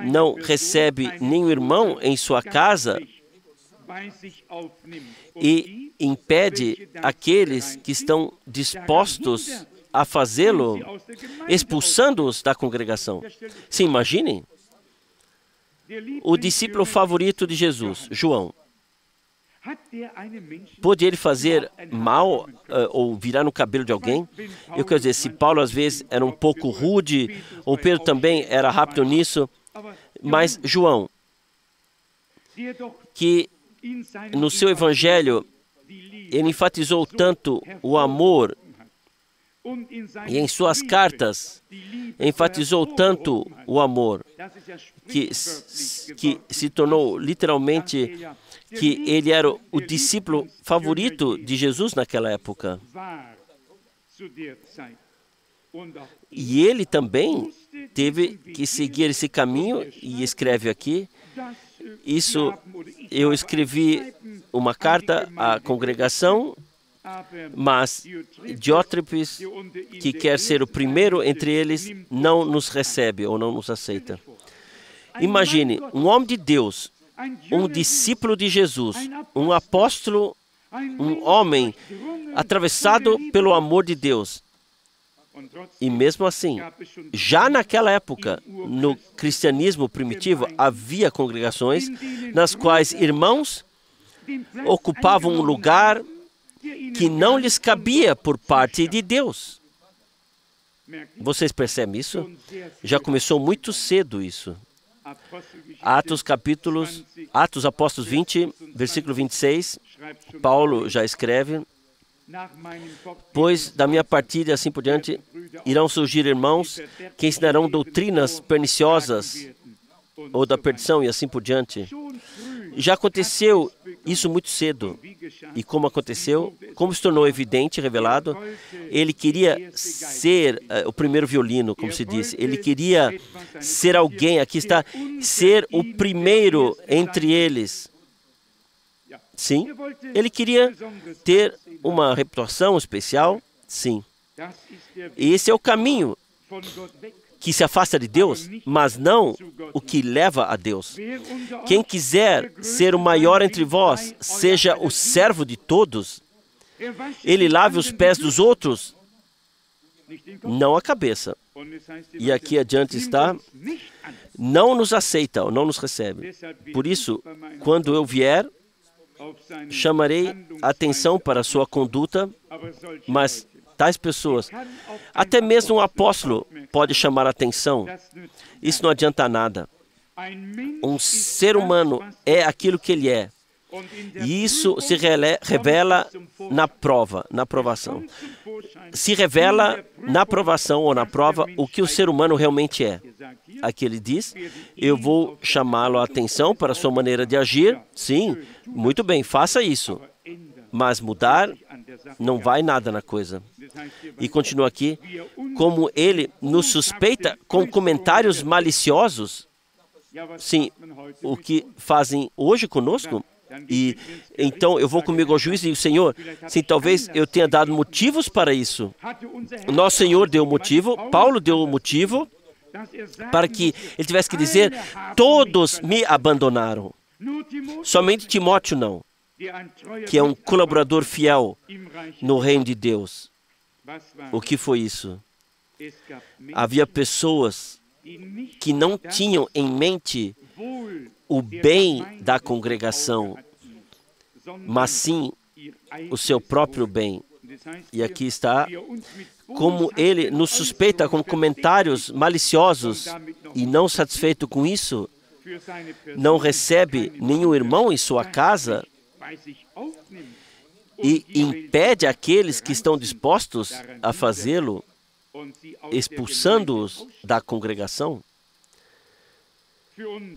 A: não recebe nenhum irmão em sua casa e impede aqueles que estão dispostos a fazê-lo, expulsando-os da congregação. Se imaginem, o discípulo favorito de Jesus, João, pôde ele fazer mal ou virar no cabelo de alguém? Eu quero dizer, se Paulo às vezes era um pouco rude, ou Pedro também era rápido nisso, mas João, que no seu evangelho ele enfatizou tanto o amor e em suas cartas enfatizou tanto o amor que se tornou literalmente que ele era o discípulo favorito de Jesus naquela época. E ele também teve que seguir esse caminho e escreve aqui. Isso, eu escrevi uma carta à congregação, mas Diótrefes, que quer ser o primeiro entre eles, não nos recebe ou não nos aceita. Imagine, um homem de Deus, um discípulo de Jesus, um apóstolo, um homem atravessado pelo amor de Deus. E mesmo assim, já naquela época, no cristianismo primitivo, havia congregações nas quais irmãos ocupavam um lugar que não lhes cabia por parte de Deus. Vocês percebem isso? Já começou muito cedo isso. Atos Apóstolos 20, versículo 26, Paulo já escreve: pois da minha partida e assim por diante irão surgir irmãos que ensinarão doutrinas perniciosas ou da perdição e assim por diante. Já aconteceu isso muito cedo. E como aconteceu, como se tornou evidente, revelado, ele queria ser o primeiro violino, como se diz. Ele queria ser alguém, aqui está, ser o primeiro entre eles. Sim, ele queria ter uma reputação especial, sim. Esse é o caminho que se afasta de Deus, mas não o que leva a Deus. Quem quiser ser o maior entre vós, seja o servo de todos. Ele lave os pés dos outros, não a cabeça. E aqui adiante está, não nos aceita ou não nos recebe. Por isso, quando eu vier, chamarei a atenção para a sua conduta, mas tais pessoas, até mesmo um apóstolo pode chamar a atenção. Isso não adianta nada. Um ser humano é aquilo que ele é. E isso se revela na prova, na provação. Se revela na provação ou na prova o que o ser humano realmente é. Aqui ele diz, eu vou chamá-lo a atenção para a sua maneira de agir. Sim, muito bem, faça isso. Mas mudar não vai nada na coisa. E continua aqui, como ele nos suspeita com comentários maliciosos, sim, o que fazem hoje conosco, e então eu vou comigo ao juiz e digo, Senhor, sim, talvez eu tenha dado motivos para isso. Nosso Senhor deu o motivo, Paulo deu o motivo, para que ele tivesse que dizer, todos me abandonaram. Somente Timóteo não, que é um colaborador fiel no reino de Deus. O que foi isso? Havia pessoas que não tinham em mente o bem da congregação, mas sim o seu próprio bem. E aqui está como ele nos suspeita com comentários maliciosos e não satisfeito com isso, não recebe nenhum irmão em sua casa e impede aqueles que estão dispostos a fazê-lo, expulsando-os da congregação.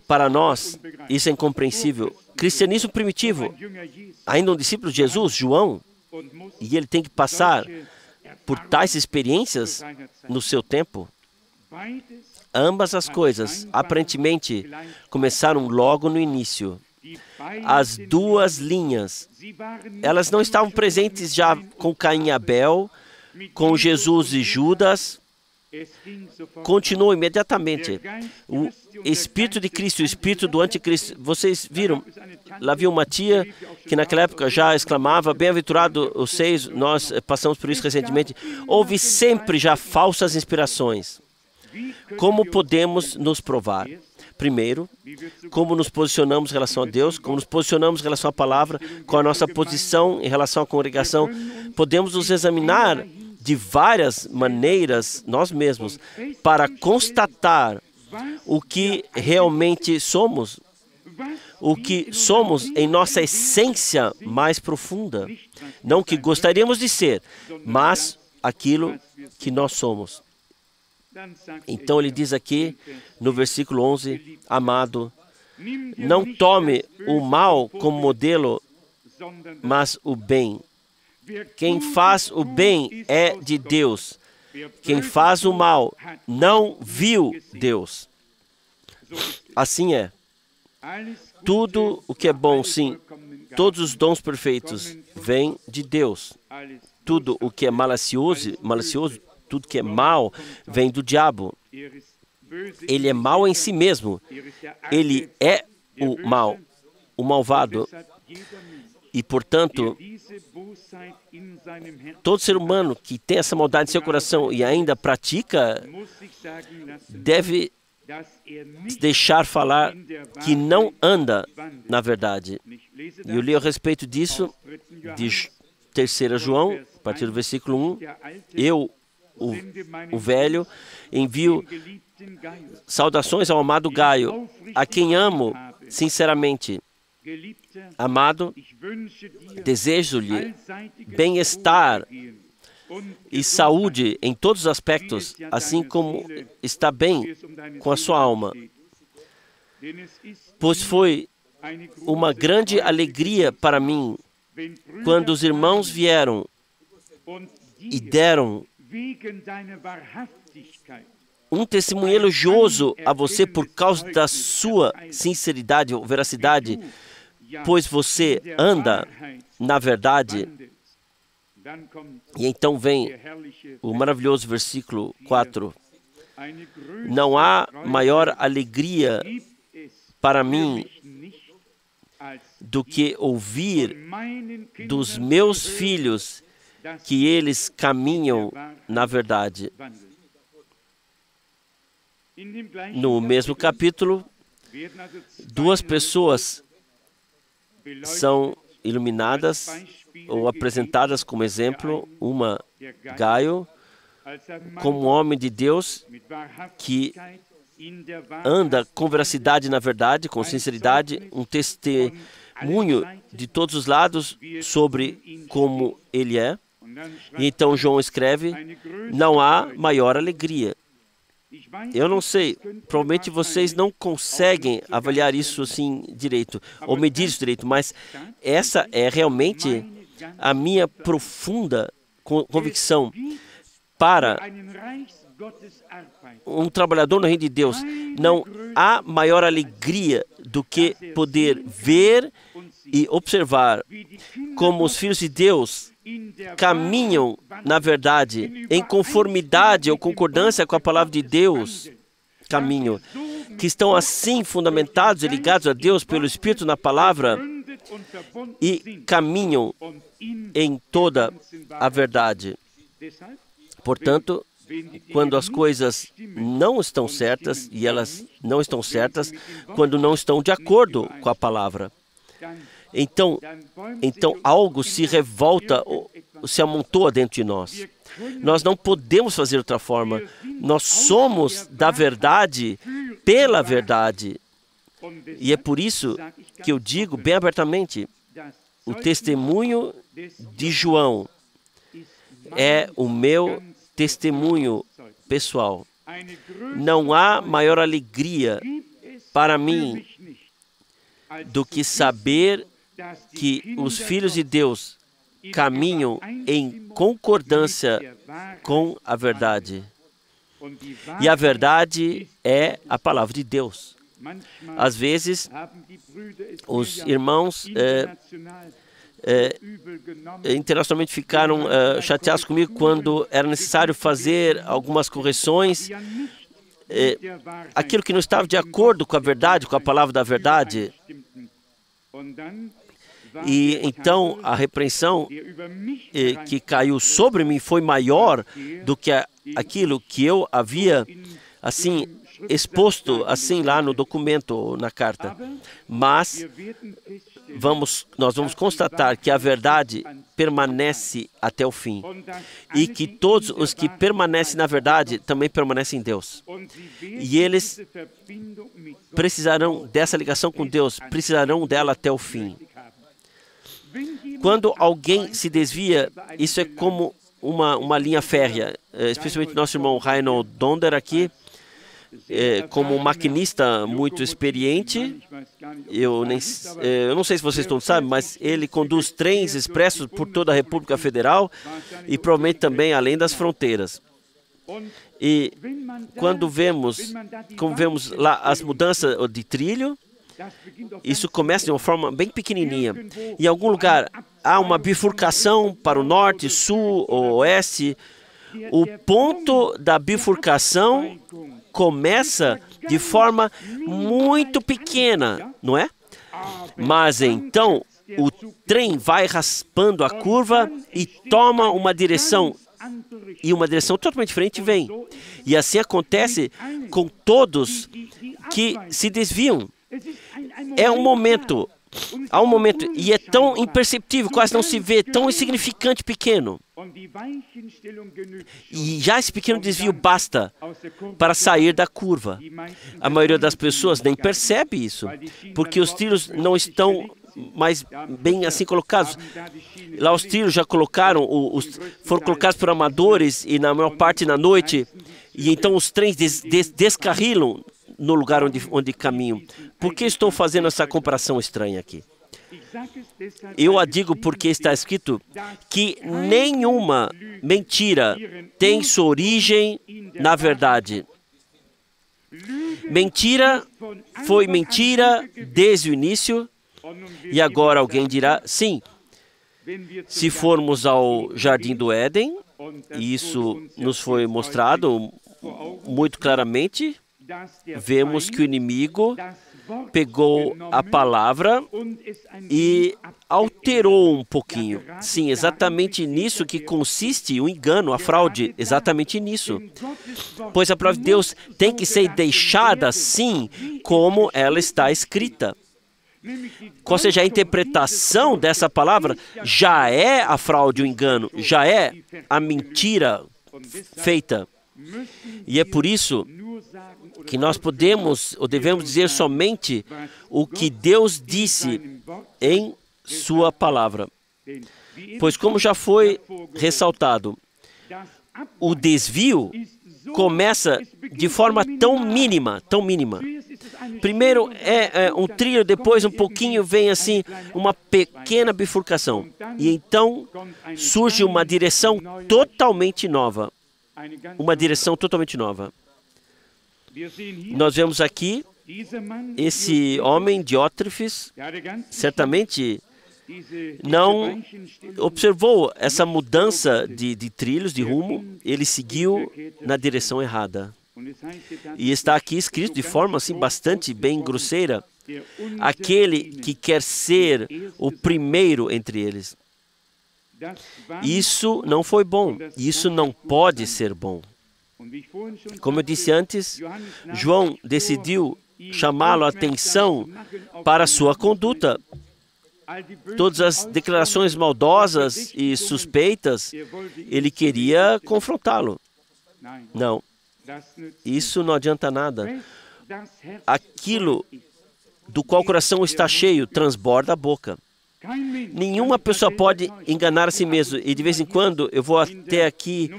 A: Para nós, isso é incompreensível. Cristianismo primitivo, ainda um discípulo de Jesus, João, e ele tem que passar por tais experiências no seu tempo. Ambas as coisas, aparentemente, começaram logo no início. As duas linhas, elas não estavam presentes já com Caim e Abel, com Jesus e Judas. Continuou imediatamente. O Espírito de Cristo e o Espírito do Anticristo. Vocês viram? Lá havia uma tia que naquela época já exclamava, bem-aventurado os seis, nós passamos por isso recentemente. Houve sempre já falsas inspirações. Como podemos nos provar? Primeiro, como nos posicionamos em relação a Deus, como nos posicionamos em relação à palavra, com a nossa posição em relação à congregação. Podemos nos examinar de várias maneiras, nós mesmos, para constatar o que realmente somos, o que somos em nossa essência mais profunda. Não o que gostaríamos de ser, mas aquilo que nós somos. Então ele diz aqui, no versículo 11, amado, não tome o mal como modelo, mas o bem. Quem faz o bem é de Deus. Quem faz o mal não viu Deus. Assim é. Tudo o que é bom, sim, todos os dons perfeitos vêm de Deus. Tudo o que é malicioso, tudo que é mal, vem do diabo. Ele é mau em si mesmo. Ele é o mal, o malvado. E, portanto, todo ser humano que tem essa maldade em seu coração e ainda pratica, deve deixar falar que não anda na verdade. E eu li a respeito disso, de 3 João, a partir do versículo 1, eu, o velho, envio saudações ao amado Gaio, a quem amo sinceramente. Amado, desejo-lhe bem-estar e saúde em todos os aspectos, assim como está bem com a sua alma. Pois foi uma grande alegria para mim quando os irmãos vieram e deram um testemunho elogioso a você por causa da sua sinceridade ou veracidade, pois você anda na verdade. E então vem o maravilhoso versículo 4. Não há maior alegria para mim do que ouvir dos meus filhos que eles caminham na verdade. No mesmo capítulo, duas pessoas são iluminadas ou apresentadas como exemplo. Uma, Gaio, como um homem de Deus que anda com veracidade na verdade, com sinceridade, um testemunho de todos os lados sobre como ele é. E então João escreve, não há maior alegria. Eu não sei, provavelmente vocês não conseguem avaliar isso assim direito, ou medir isso direito, mas essa é realmente a minha profunda convicção para um trabalhador no reino de Deus. Não há maior alegria do que poder ver e observar como os filhos de Deus caminham na verdade, em conformidade ou concordância com a palavra de Deus, caminho, que estão assim fundamentados e ligados a Deus pelo Espírito na palavra e caminham em toda a verdade. Portanto, quando as coisas não estão certas, e elas não estão certas, quando não estão de acordo com a palavra, então algo se revolta, se amontoa dentro de nós. Nós não podemos fazer de outra forma. Nós somos da verdade pela verdade. E é por isso que eu digo bem abertamente, o testemunho de João é o meu testemunho pessoal. Não há maior alegria para mim do que saber que os filhos de Deus caminham em concordância com a verdade. E a verdade é a palavra de Deus. Às vezes, os irmãos internacionalmente ficaram chateados comigo quando era necessário fazer algumas correções. Aquilo que não estava de acordo com a verdade, com a palavra da verdade. E então a repreensão que caiu sobre mim foi maior do que aquilo que eu havia assim exposto assim lá no documento, na carta. Mas nós vamos constatar que a verdade permanece até o fim e que todos os que permanecem na verdade também permanecem em Deus. E eles precisarão dessa ligação com Deus, precisarão dela até o fim. Quando alguém se desvia, isso é como uma linha férrea, especialmente nosso irmão Reinhold Donder aqui, como um maquinista muito experiente. Eu não sei se vocês todos sabem, mas ele conduz trens expressos por toda a República Federal e provavelmente também além das fronteiras. E quando vemos lá as mudanças de trilho, isso começa de uma forma bem pequenininha. Em algum lugar há uma bifurcação para o norte, sul ou oeste. O ponto da bifurcação começa de forma muito pequena, não é? Mas então o trem vai raspando a curva e toma uma direção, e uma direção totalmente diferente vem. E assim acontece com todos que se desviam. É um momento, há um momento, e é tão imperceptível, quase não se vê, tão insignificante, pequeno. E já esse pequeno desvio basta para sair da curva. A maioria das pessoas nem percebe isso, porque os trilhos não estão mais bem assim colocados. Lá os trilhos já colocaram, foram colocados por amadores e na maior parte na noite, e então os trens descarrilam no lugar onde caminham. Por que estou fazendo essa comparação estranha aqui? Eu a digo porque está escrito que nenhuma mentira tem sua origem na verdade. Mentira foi mentira desde o início, e agora alguém dirá, sim, se formos ao Jardim do Éden, e isso nos foi mostrado muito claramente, vemos que o inimigo pegou a palavra e alterou um pouquinho. Sim, exatamente nisso que consiste o engano, a fraude, exatamente nisso. Pois a palavra de Deus tem que ser deixada assim como ela está escrita. Ou seja, a interpretação dessa palavra já é a fraude, o engano, já é a mentira feita. E é por isso que nós podemos ou devemos dizer somente o que Deus disse em sua palavra. Pois como já foi ressaltado, o desvio começa de forma tão mínima, tão mínima. Primeiro é um trilho, depois um pouquinho vem assim uma pequena bifurcação. E então surge uma direção totalmente nova. Uma direção totalmente nova. Nós vemos aqui esse homem, Diótrefes, certamente não observou essa mudança de trilhos, de rumo, ele seguiu na direção errada. E está aqui escrito de forma assim bastante bem grosseira, aquele que quer ser o primeiro entre eles. Isso não foi bom, isso não pode ser bom. Como eu disse antes, João decidiu chamá-lo a atenção para a sua conduta. todas as declarações maldosas e suspeitas, ele queria confrontá-lo. Não, isso não adianta nada. Aquilo do qual o coração está cheio transborda a boca. Nenhuma pessoa pode enganar a si mesmo. E de vez em quando eu vou até aqui,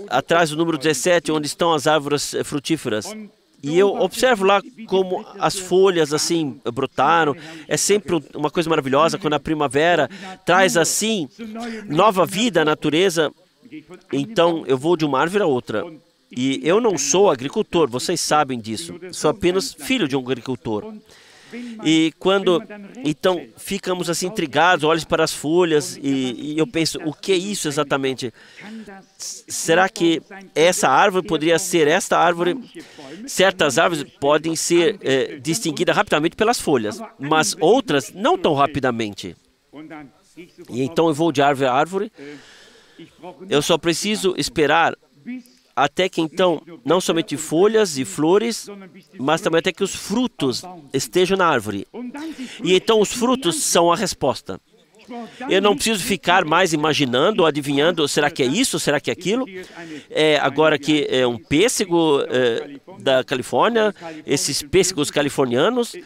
A: atrás do número 17, onde estão as árvores frutíferas. E eu observo lá como as folhas assim brotaram. É sempre uma coisa maravilhosa quando a primavera traz assim nova vida à natureza. Então eu vou de uma árvore a outra. E eu não sou agricultor, vocês sabem disso. Sou apenas filho de um agricultor. E quando, então, ficamos assim intrigados, olhos para as folhas, e eu penso, o que é isso exatamente? Será que essa árvore poderia ser esta árvore? Certas árvores podem ser distinguidas rapidamente pelas folhas, mas outras não tão rapidamente. E então eu vou de árvore a árvore, eu só preciso esperar até que então, não somente folhas e flores, mas também até que os frutos estejam na árvore. E então os frutos são a resposta. Eu não preciso ficar mais imaginando, ou adivinhando, será que é isso, será que é aquilo? Agora que é um pêssego da Califórnia, esses pêssegos californianos,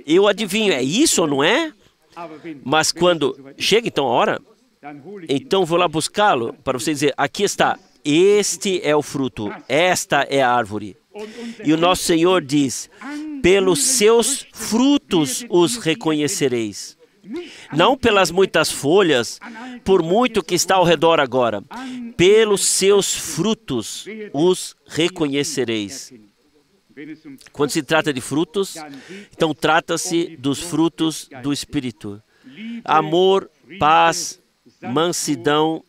A: eu adivinho, é isso ou não é? Mas quando chega então a hora, então vou lá buscá-lo para você dizer, aqui está. Este é o fruto, esta é a árvore. E o nosso Senhor diz, pelos seus frutos os reconhecereis. Não pelas muitas folhas, por muito que está ao redor agora. Pelos seus frutos os reconhecereis. Quando se trata de frutos, então trata-se dos frutos do Espírito. Amor, paz, mansidão.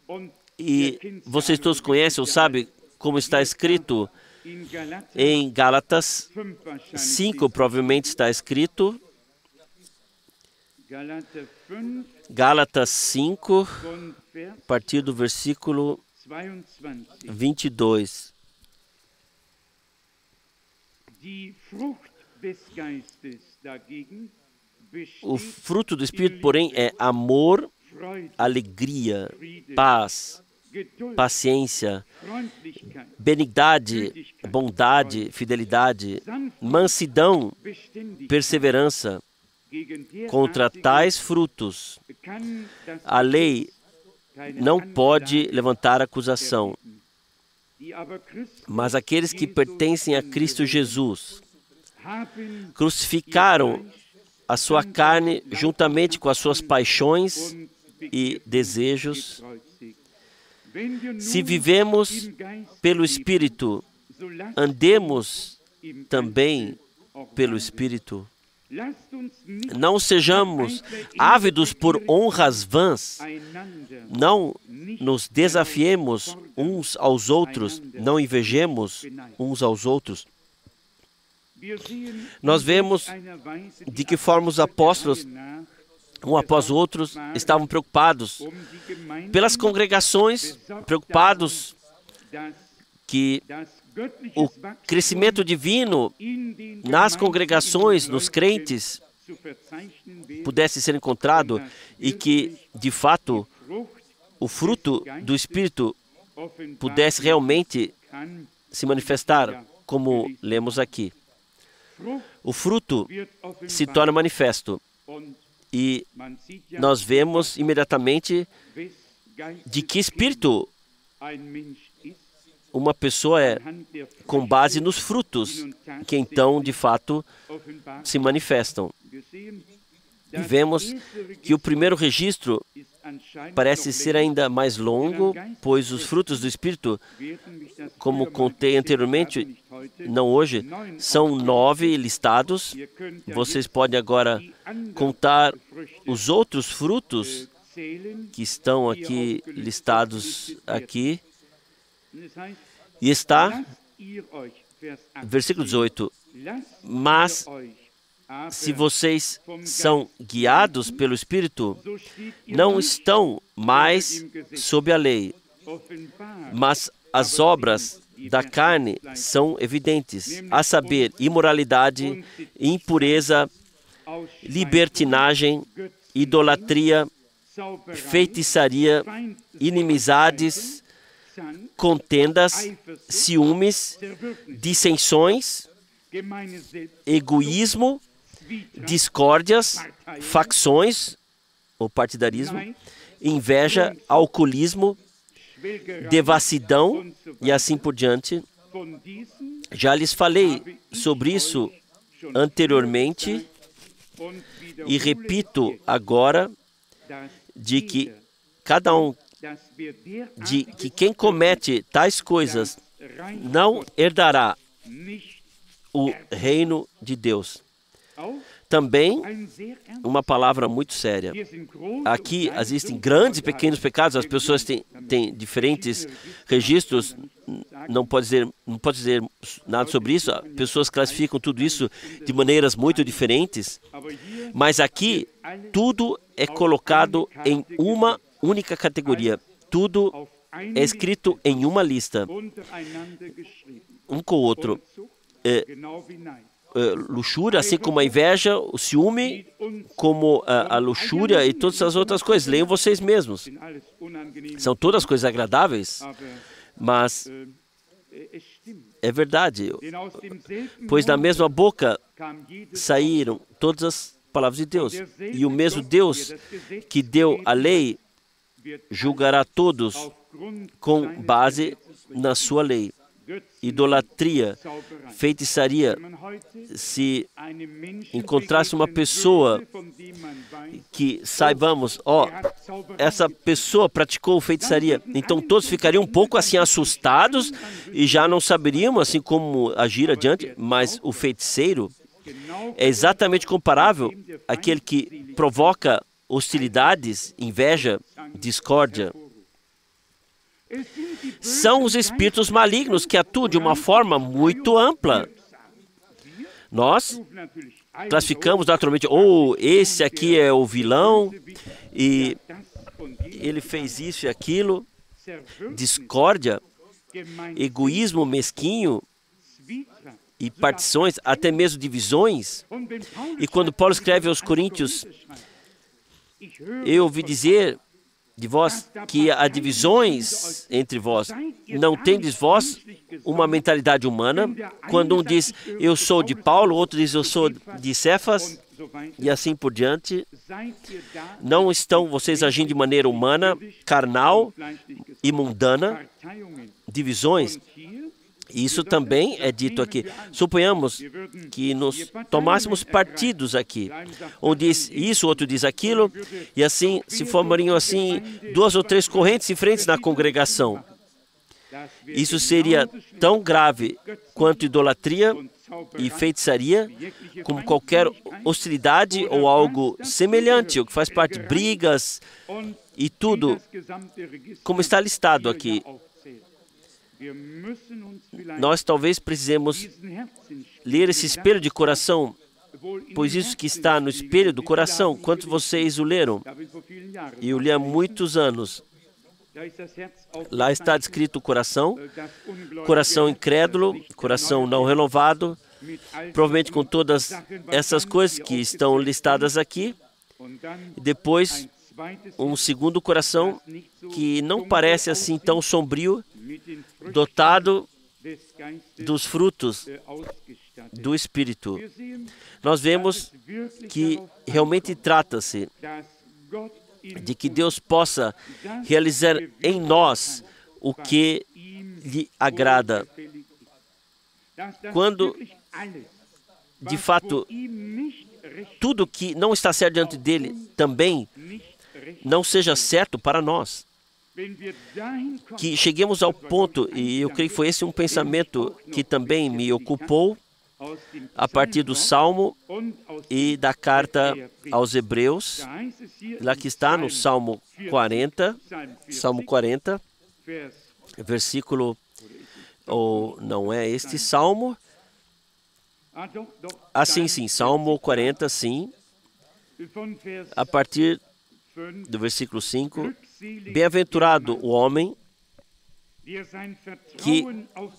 A: E vocês todos conhecem ou sabem como está escrito em Gálatas 5, provavelmente está escrito. Gálatas 5, a partir do versículo 22. O fruto do Espírito, porém, é amor, alegria, paz, paciência, benignidade, bondade, fidelidade, mansidão, perseverança. Contra tais frutos, a lei não pode levantar acusação. Mas aqueles que pertencem a Cristo Jesus crucificaram a sua carne juntamente com as suas paixões e desejos. Se vivemos pelo Espírito, andemos também pelo Espírito. Não sejamos ávidos por honras vãs. Não nos desafiemos uns aos outros. Não invejemos uns aos outros. Nós vemos de que forma os apóstolos, um após o outro, estavam preocupados pelas congregações, preocupados que o crescimento divino nas congregações, nos crentes, pudesse ser encontrado e que, de fato, o fruto do Espírito pudesse realmente se manifestar, como lemos aqui. O fruto se torna manifesto. E nós vemos imediatamente de que espírito uma pessoa é, com base nos frutos, que então, de fato, se manifestam. E vemos que o primeiro registro parece ser ainda mais longo, pois os frutos do Espírito, como contei anteriormente, não hoje, são 9 listados. Vocês podem agora contar os outros frutos que estão aqui listados aqui. E está, versículo 18, mas se vocês são guiados pelo Espírito, não estão mais sob a lei, mas as obras da carne são evidentes, a saber, imoralidade, impureza, libertinagem, idolatria, feitiçaria, inimizades, contendas, ciúmes, dissensões, egoísmo, discórdias, facções, ou partidarismo, inveja, alcoolismo, devassidão e assim por diante. Já lhes falei sobre isso anteriormente e repito agora de que quem comete tais coisas não herdará o reino de Deus. Também, uma palavra muito séria. Aqui existem grandes e pequenos pecados, as pessoas têm diferentes registros, não pode dizer nada sobre isso, as pessoas classificam tudo isso de maneiras muito diferentes, mas aqui tudo é colocado em uma única categoria, tudo é escrito em uma lista, um com o outro. Luxúria, assim como a inveja, o ciúme, como a luxúria e todas as outras coisas. Leiam vocês mesmos. São todas coisas agradáveis, mas é verdade. Pois da mesma boca saíram todas as palavras de Deus. E o mesmo Deus que deu a lei julgará todos com base na sua lei. Idolatria, feitiçaria. Se encontrasse uma pessoa que saibamos, essa pessoa praticou feitiçaria, então todos ficariam um pouco assim assustados e já não saberiam assim como agir adiante, mas o feiticeiro é exatamente comparável àquele que provoca hostilidades, inveja, discórdia. São os espíritos malignos que atuam de uma forma muito ampla. Nós classificamos naturalmente, esse aqui é o vilão, e ele fez isso e aquilo, discórdia, egoísmo mesquinho, e partições, até mesmo divisões. E quando Paulo escreve aos Coríntios, eu ouvi dizer de vós que há divisões entre vós. Não tendes vós uma mentalidade humana? Quando um diz, eu sou de Paulo, o outro diz, eu sou de Cefas, e assim por diante. Não estão vocês agindo de maneira humana, carnal e mundana? Divisões? Isso também é dito aqui. Suponhamos que nos tomássemos partidos aqui. Um diz isso, o outro diz aquilo, e assim se formariam assim 2 ou 3 correntes diferentes na congregação. Isso seria tão grave quanto idolatria e feitiçaria, como qualquer hostilidade ou algo semelhante, o que faz parte de brigas e tudo, como está listado aqui. Nós talvez precisemos ler esse espelho de coração, pois isso que está no espelho do coração, quantos vocês o leram? E eu li há muitos anos. Lá está descrito o coração, coração incrédulo, coração não renovado, provavelmente com todas essas coisas que estão listadas aqui. E depois, um segundo coração que não parece assim tão sombrio, dotado dos frutos do Espírito. Nós vemos que realmente trata-se de que Deus possa realizar em nós o que lhe agrada. Quando, de fato, tudo que não está certo diante dele também não seja certo para nós. Que cheguemos ao ponto, e eu creio que foi esse um pensamento que também me ocupou a partir do Salmo e da carta aos Hebreus, lá que está no Salmo 40, versículo, ou não é este Salmo? Sim, Salmo 40, sim, a partir do versículo 5, bem-aventurado o homem que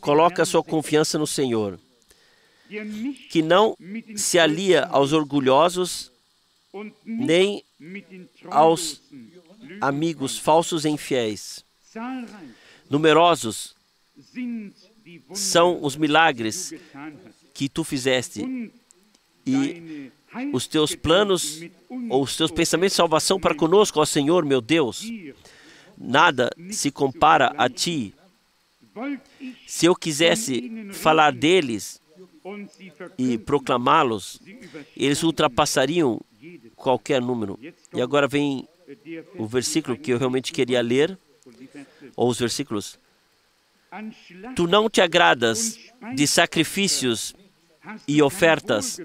A: coloca sua confiança no Senhor, que não se alia aos orgulhosos, nem aos amigos falsos e infiéis. Numerosos são os milagres que tu fizeste e os teus planos ou os teus pensamentos de salvação para conosco, ó Senhor, meu Deus. Nada se compara a ti. Se eu quisesse falar deles e proclamá-los, eles ultrapassariam qualquer número. E agora vem o versículo que eu realmente queria ler, ou os versículos. Tu não te agradas de sacrifícios e ofertas,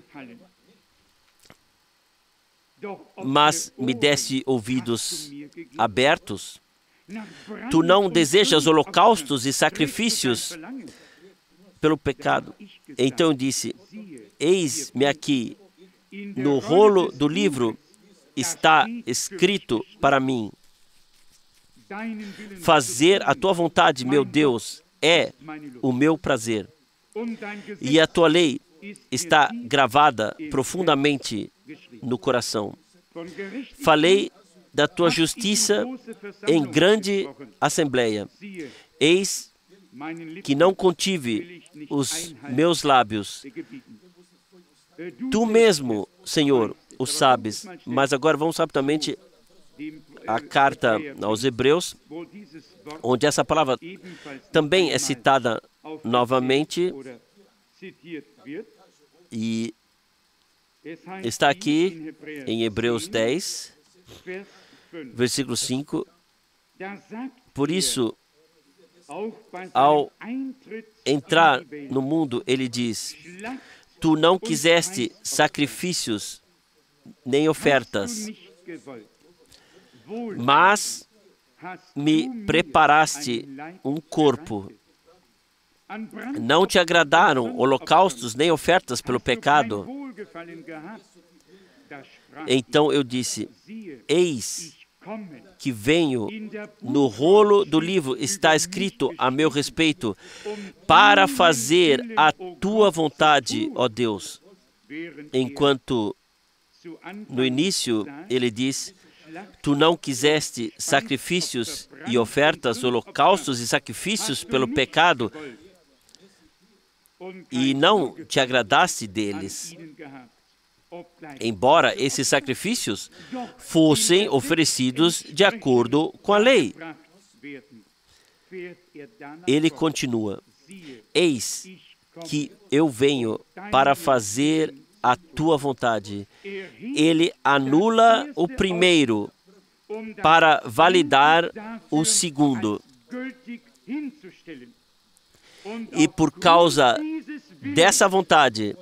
A: mas me deste ouvidos abertos. Tu não desejas holocaustos e sacrifícios pelo pecado. Então eu disse, eis-me aqui, no rolo do livro está escrito para mim. Fazer a tua vontade, meu Deus, é o meu prazer. E a tua lei está gravada profundamente no coração. Falei da tua justiça em grande assembleia. Eis que não contive os meus lábios. Tu mesmo, Senhor, o sabes. Mas agora vamos rapidamente à carta aos Hebreus, onde essa palavra também é citada novamente. E está aqui em Hebreus 10, versículo 5. Por isso, ao entrar no mundo, ele diz, tu não quiseste sacrifícios nem ofertas, mas me preparaste um corpo. Não te agradaram holocaustos nem ofertas pelo pecado. Então eu disse, eis que venho, no rolo do livro está escrito a meu respeito, para fazer a tua vontade, ó Deus. Enquanto no início ele diz, tu não quiseste sacrifícios e ofertas, holocaustos e sacrifícios pelo pecado, e não te agradaste deles, embora esses sacrifícios fossem oferecidos de acordo com a lei. Ele continua, eis que eu venho para fazer a tua vontade. Ele anula o primeiro para validar o segundo. E por causa dessa vontade,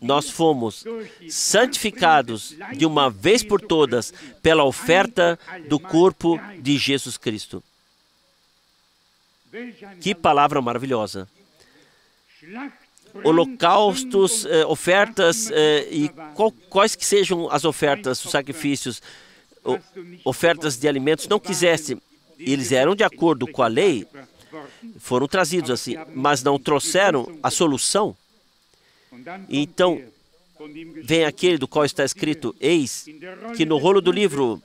A: nós fomos santificados de uma vez por todas pela oferta do corpo de Jesus Cristo. Que palavra maravilhosa! Holocaustos, ofertas e quais que sejam as ofertas, os sacrifícios, ofertas de alimentos, não quiseste. Eles eram de acordo com a lei, foram trazidos assim, mas não trouxeram a solução. Então, vem aquele do qual está escrito, eis que no rolo do livro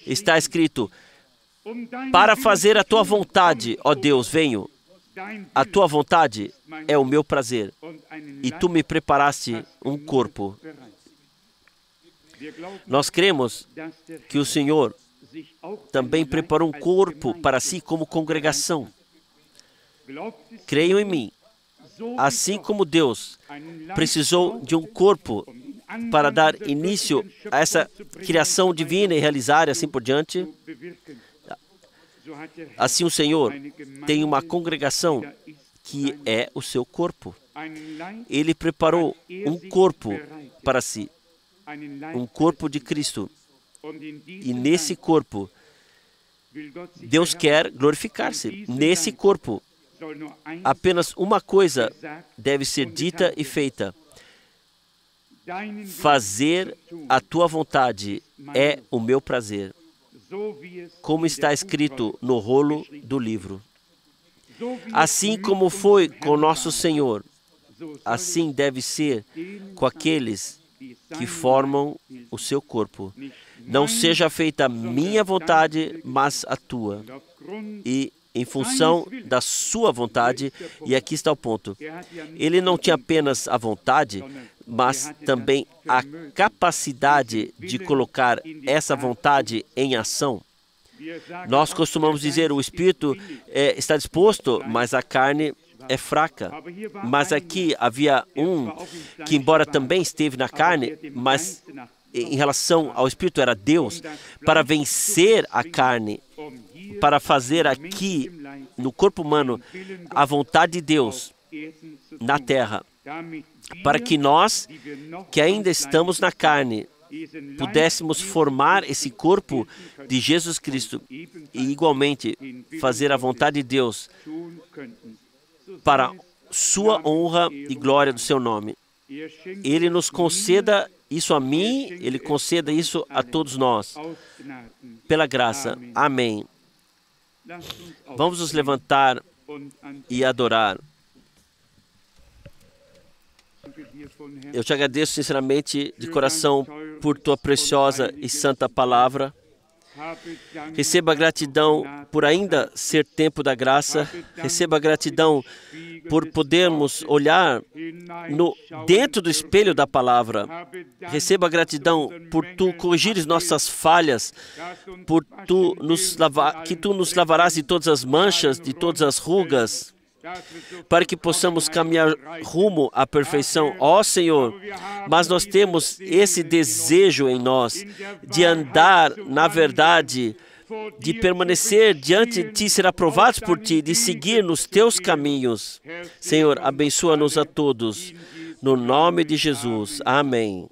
A: está escrito, para fazer a tua vontade, ó Deus, venho. A tua vontade é o meu prazer, e tu me preparaste um corpo. Nós cremos que o Senhor também preparou um corpo para si como congregação. Creiam em mim. Assim como Deus precisou de um corpo para dar início a essa criação divina e realizar e assim por diante, assim o Senhor tem uma congregação que é o seu corpo. Ele preparou um corpo para si, um corpo de Cristo. E nesse corpo, Deus quer glorificar-se. Nesse corpo, apenas uma coisa deve ser dita e feita. Fazer a tua vontade é o meu prazer, como está escrito no rolo do livro. Assim como foi com nosso Senhor, assim deve ser com aqueles que formam o seu corpo. Não seja feita a minha vontade, mas a tua. E em função da sua vontade, e aqui está o ponto, ele não tinha apenas a vontade, mas também a capacidade de colocar essa vontade em ação. Nós costumamos dizer, o espírito está disposto, mas a carne é fraca. Mas aqui havia um que, embora também esteve na carne, mas em relação ao espírito era Deus, para vencer a carne, para fazer aqui no corpo humano a vontade de Deus na terra, para que nós, que ainda estamos na carne, pudéssemos formar esse corpo de Jesus Cristo e igualmente fazer a vontade de Deus para sua honra e glória do seu nome. Ele nos conceda isso a mim, Ele conceda isso a todos nós, pela graça. Amém. Vamos nos levantar e adorar. Eu te agradeço sinceramente de coração por tua preciosa e santa palavra. Receba gratidão por ainda ser tempo da graça. Receba gratidão por podermos olhar dentro do espelho da palavra. Receba gratidão por tu corrigires nossas falhas, por que tu nos lavarás de todas as manchas, de todas as rugas, para que possamos caminhar rumo à perfeição. Ó Senhor, mas nós temos esse desejo em nós de andar na verdade, de permanecer diante de Ti, ser aprovados por Ti, de seguir nos Teus caminhos. Senhor, abençoa-nos a todos. No nome de Jesus. Amém.